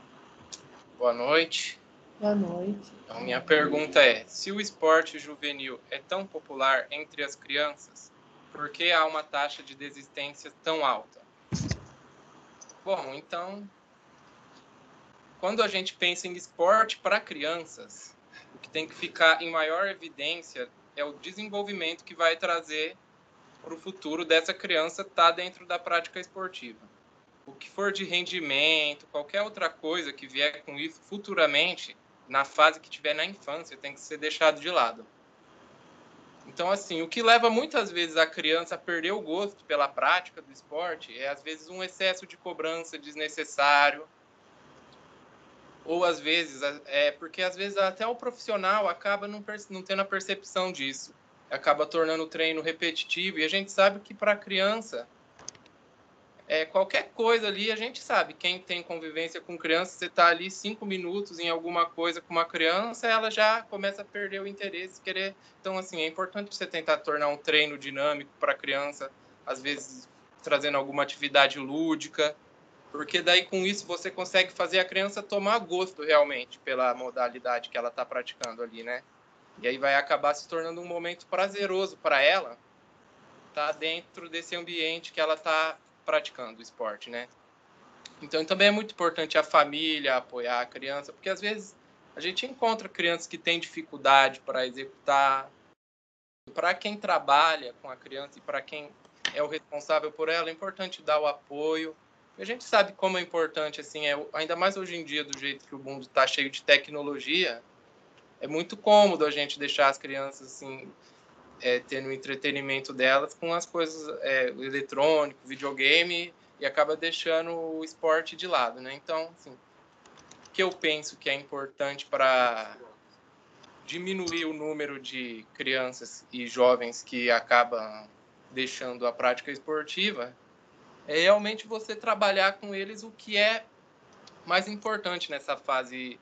Boa noite. Boa noite. Então, minha pergunta é: se o esporte juvenil é tão popular entre as crianças, por que há uma taxa de desistência tão alta? Bom, então, quando a gente pensa em esporte para crianças, o que tem que ficar em maior evidência é o desenvolvimento que vai trazer para o futuro dessa criança estar dentro da prática esportiva. O que for de rendimento, qualquer outra coisa que vier com isso futuramente, na fase que tiver na infância, tem que ser deixado de lado. Então, assim, o que leva muitas vezes a criança a perder o gosto pela prática do esporte é, às vezes, um excesso de cobrança desnecessário, ou, às vezes, porque, às vezes, até o profissional acaba não tendo a percepção disso, acaba tornando o treino repetitivo, e a gente sabe que, para a criança, qualquer coisa ali, a gente sabe, quem tem convivência com criança, você está ali 5 minutos em alguma coisa com uma criança, ela já começa a perder o interesse, querer. Então, assim, é importante você tentar tornar um treino dinâmico para a criança, às vezes trazendo alguma atividade lúdica, porque daí com isso você consegue fazer a criança tomar gosto realmente pela modalidade que ela está praticando ali, né? E aí vai acabar se tornando um momento prazeroso para ela estar dentro desse ambiente que ela está praticando o esporte, né? Então, também é muito importante a família apoiar a criança, porque às vezes a gente encontra crianças que têm dificuldade para executar. Para quem trabalha com a criança e para quem é o responsável por ela, é importante dar o apoio. E a gente sabe como é importante, assim, ainda mais hoje em dia, do jeito que o mundo está cheio de tecnologia, é muito cômodo a gente deixar as crianças, assim, tendo o entretenimento delas com as coisas eletrônico, videogame, e acaba deixando o esporte de lado, né? Então, assim, o que eu penso que é importante para diminuir o número de crianças e jovens que acabam deixando a prática esportiva é realmente você trabalhar com eles o que é mais importante nessa fase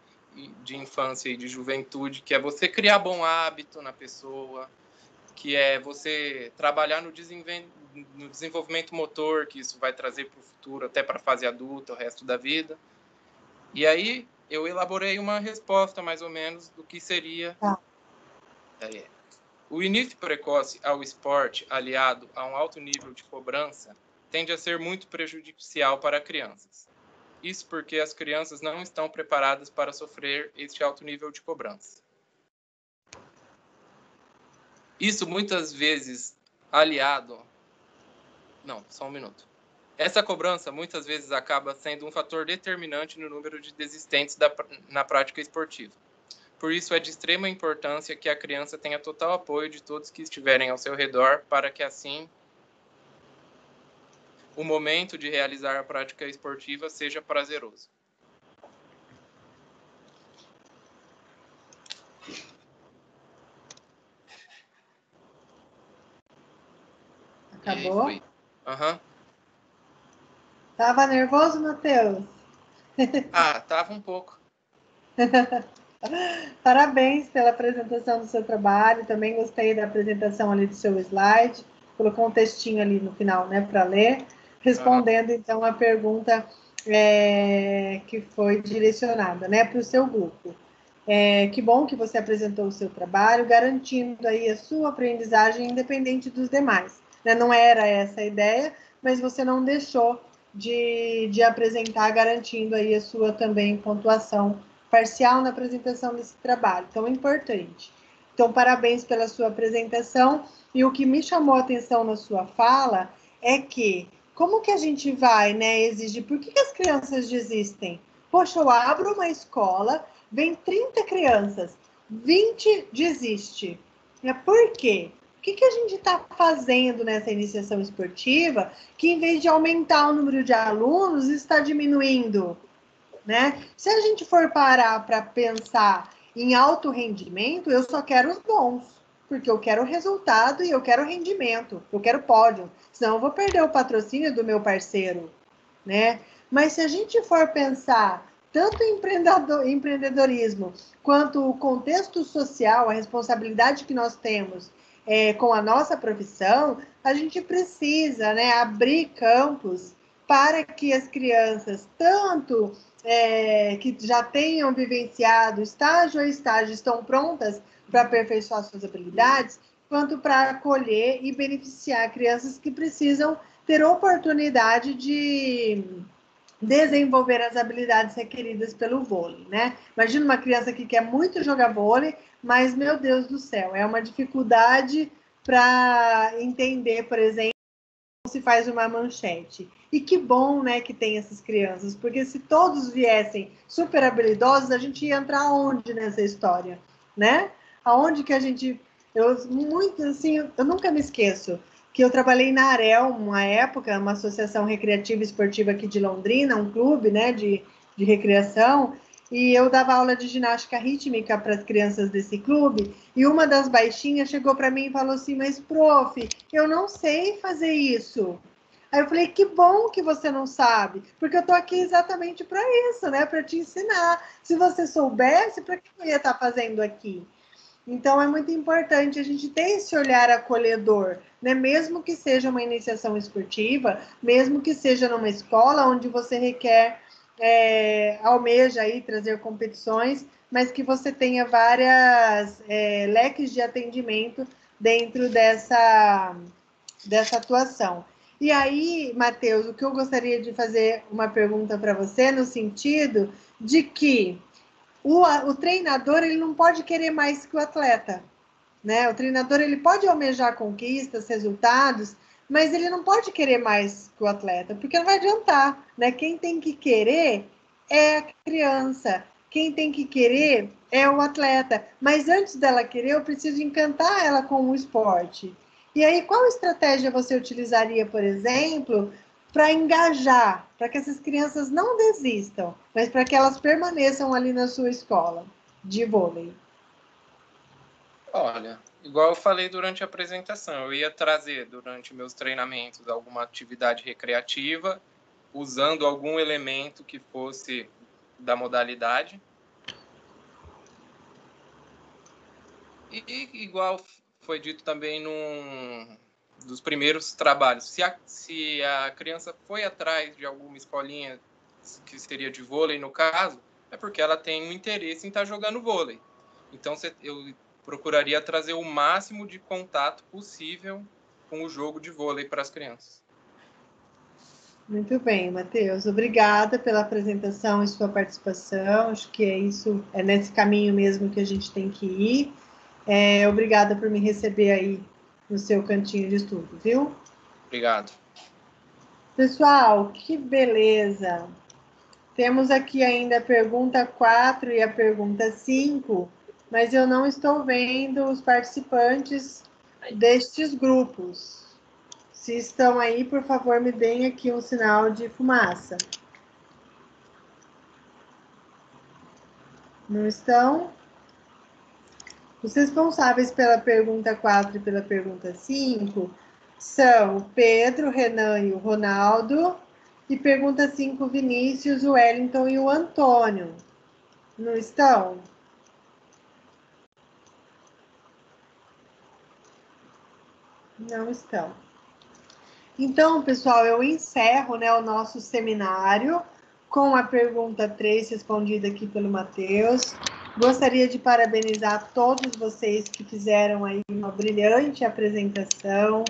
de infância e de juventude, que é você criar bom hábito na pessoa, que é você trabalhar no desenvolvimento motor, que isso vai trazer para o futuro, até para a fase adulta, o resto da vida. E aí eu elaborei uma resposta, mais ou menos, do que seria o início precoce ao esporte, aliado a um alto nível de cobrança, tende a ser muito prejudicial para crianças. Isso porque as crianças não estão preparadas para sofrer este alto nível de cobrança. Isso muitas vezes aliado Não, só um minuto. Essa cobrança muitas vezes acaba sendo um fator determinante no número de desistentes na prática esportiva. Por isso, é de extrema importância que a criança tenha total apoio de todos que estiverem ao seu redor, para que assim o momento de realizar a prática esportiva seja prazeroso. Acabou? Aham. Tava nervoso, Matheus? Tava um pouco. Parabéns pela apresentação do seu trabalho. Também gostei da apresentação ali do seu slide. Colocou um textinho ali no final, né, para ler. Respondendo, então, a pergunta que foi direcionada, né, para o seu grupo. Que bom que você apresentou o seu trabalho, garantindo aí a sua aprendizagem independente dos demais. Né? Não era essa a ideia, mas você não deixou de apresentar, garantindo aí a sua também pontuação parcial na apresentação desse trabalho, tão importante. Então, parabéns pela sua apresentação. E o que me chamou a atenção na sua fala é que, como que a gente vai, né, exigir, por que as crianças desistem? Poxa, eu abro uma escola, vem 30 crianças, 20 desiste. Por quê? O que a gente está fazendo nessa iniciação esportiva que, em vez de aumentar o número de alunos, está diminuindo? Né? Se a gente for parar para pensar em alto rendimento, eu só quero os bons, porque eu quero resultado e eu quero rendimento, eu quero pódio, senão eu vou perder o patrocínio do meu parceiro, né? Mas se a gente for pensar tanto em empreendedorismo quanto o contexto social, a responsabilidade que nós temos com a nossa profissão, a gente precisa, né, abrir campos para que as crianças, tanto que já tenham vivenciado estágio a estágio, estão prontas para aperfeiçoar suas habilidades, quanto para acolher e beneficiar crianças que precisam ter oportunidade de desenvolver as habilidades requeridas pelo vôlei, né? Imagina uma criança que quer muito jogar vôlei, mas, meu Deus do céu, é uma dificuldade para entender, por exemplo, como se faz uma manchete. E que bom, né, que tem essas crianças, porque se todos viessem super habilidosos, a gente ia entrar onde nessa história, né? Aonde que a gente... eu nunca me esqueço que eu trabalhei na Arel, uma época, uma associação recreativa e esportiva aqui de Londrina, um clube, né, de recreação, e eu dava aula de ginástica rítmica para as crianças desse clube, e uma das baixinhas chegou para mim e falou assim, mas, prof, eu não sei fazer isso. Aí eu falei, que bom que você não sabe, porque eu estou aqui exatamente para isso, né, para te ensinar. Se você soubesse, para que eu ia estar fazendo aqui? Então, é muito importante a gente ter esse olhar acolhedor, né? Mesmo que seja uma iniciação esportiva, mesmo que seja numa escola onde você requer, almeja aí trazer competições, mas que você tenha várias leques de atendimento dentro dessa atuação. E aí, Matheus, o que eu gostaria de fazer uma pergunta para você, no sentido de que o treinador, ele não pode querer mais que o atleta, né? O treinador, ele pode almejar conquistas, resultados, mas ele não pode querer mais que o atleta, porque não vai adiantar, né? Quem tem que querer é a criança, quem tem que querer é o atleta, mas antes dela querer, eu preciso encantar ela com o esporte. E aí, qual estratégia você utilizaria, por exemplo, para engajar, para que essas crianças não desistam, mas para que elas permaneçam ali na sua escola de vôlei? Olha, igual eu falei durante a apresentação, eu ia trazer durante meus treinamentos alguma atividade recreativa, usando algum elemento que fosse da modalidade. E igual foi dito também dos primeiros trabalhos, se a criança foi atrás de alguma escolinha que seria de vôlei, no caso, é porque ela tem um interesse em estar jogando vôlei. Então, eu procuraria trazer o máximo de contato possível com o jogo de vôlei para as crianças. Muito bem, Matheus. Obrigada pela apresentação e sua participação. Acho que é nesse caminho mesmo que a gente tem que ir. Obrigada por me receber aí no seu cantinho de estudo, viu? Obrigado. Pessoal, que beleza! Temos aqui ainda a pergunta 4 e a pergunta 5, mas eu não estou vendo os participantes destes grupos. Se estão aí, por favor, me deem aqui um sinal de fumaça. Não estão? Os responsáveis pela pergunta 4 e pela pergunta 5 são o Pedro, o Renan e o Ronaldo. E pergunta 5, Vinícius, o Wellington e o Antônio. Não estão? Não estão. Então, pessoal, eu encerro, né, o nosso seminário com a pergunta 3 respondida aqui pelo Matheus. Gostaria de parabenizar todos vocês que fizeram aí uma brilhante apresentação,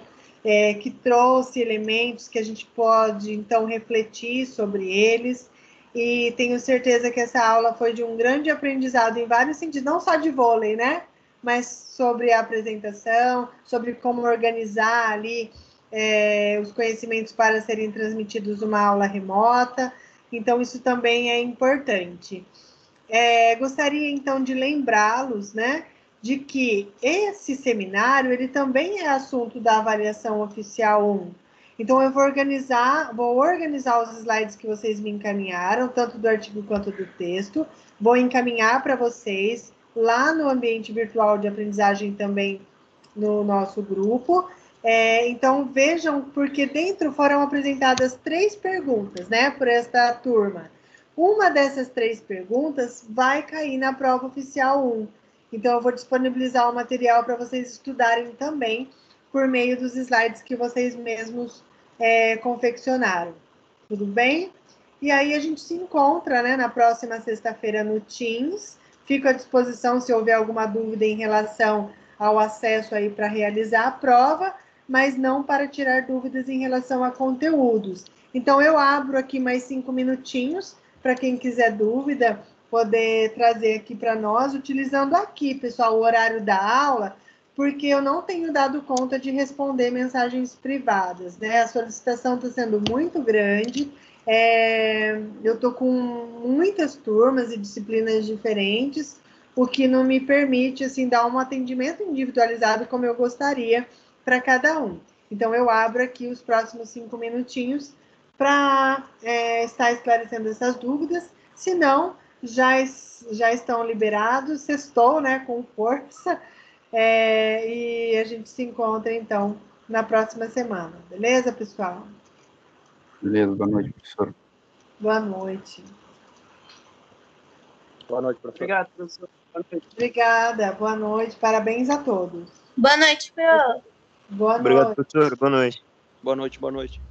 que trouxe elementos que a gente pode, então, refletir sobre eles. E tenho certeza que essa aula foi de um grande aprendizado em vários sentidos, não só de vôlei, né? Mas sobre a apresentação, sobre como organizar ali os conhecimentos para serem transmitidos numa aula remota. Então, isso também é importante. Gostaria, então, de lembrá-los, né, de que esse seminário, ele também é assunto da avaliação oficial 1. Então, eu vou organizar os slides que vocês me encaminharam, tanto do artigo quanto do texto, vou encaminhar para vocês lá no ambiente virtual de aprendizagem também no nosso grupo. Então, vejam, porque dentro foram apresentadas 3 perguntas, né, por esta turma. Uma dessas 3 perguntas vai cair na prova oficial 1. Então, eu vou disponibilizar o material para vocês estudarem também por meio dos slides que vocês mesmos confeccionaram. Tudo bem? E aí a gente se encontra, né, na próxima sexta-feira no Teams. Fico à disposição se houver alguma dúvida em relação ao acesso aí para realizar a prova, mas não para tirar dúvidas em relação a conteúdos. Então, eu abro aqui mais 5 minutinhos para quem quiser dúvida, poder trazer aqui para nós, utilizando aqui, pessoal, o horário da aula, porque eu não tenho dado conta de responder mensagens privadas, né? A solicitação está sendo muito grande, eu estou com muitas turmas e disciplinas diferentes, o que não me permite, assim, dar um atendimento individualizado como eu gostaria para cada um. Então, eu abro aqui os próximos 5 minutinhos para estar esclarecendo essas dúvidas. Se não, já estão liberados, sextou, né, com força, e a gente se encontra, então, na próxima semana. Beleza, pessoal? Beleza, boa noite, professor. Boa noite. Boa noite, professor. Obrigado, professor. Boa noite. Obrigada, boa noite, parabéns a todos. Boa noite, Pro. Boa Obrigado, noite. professor. Boa noite. Boa noite, boa noite.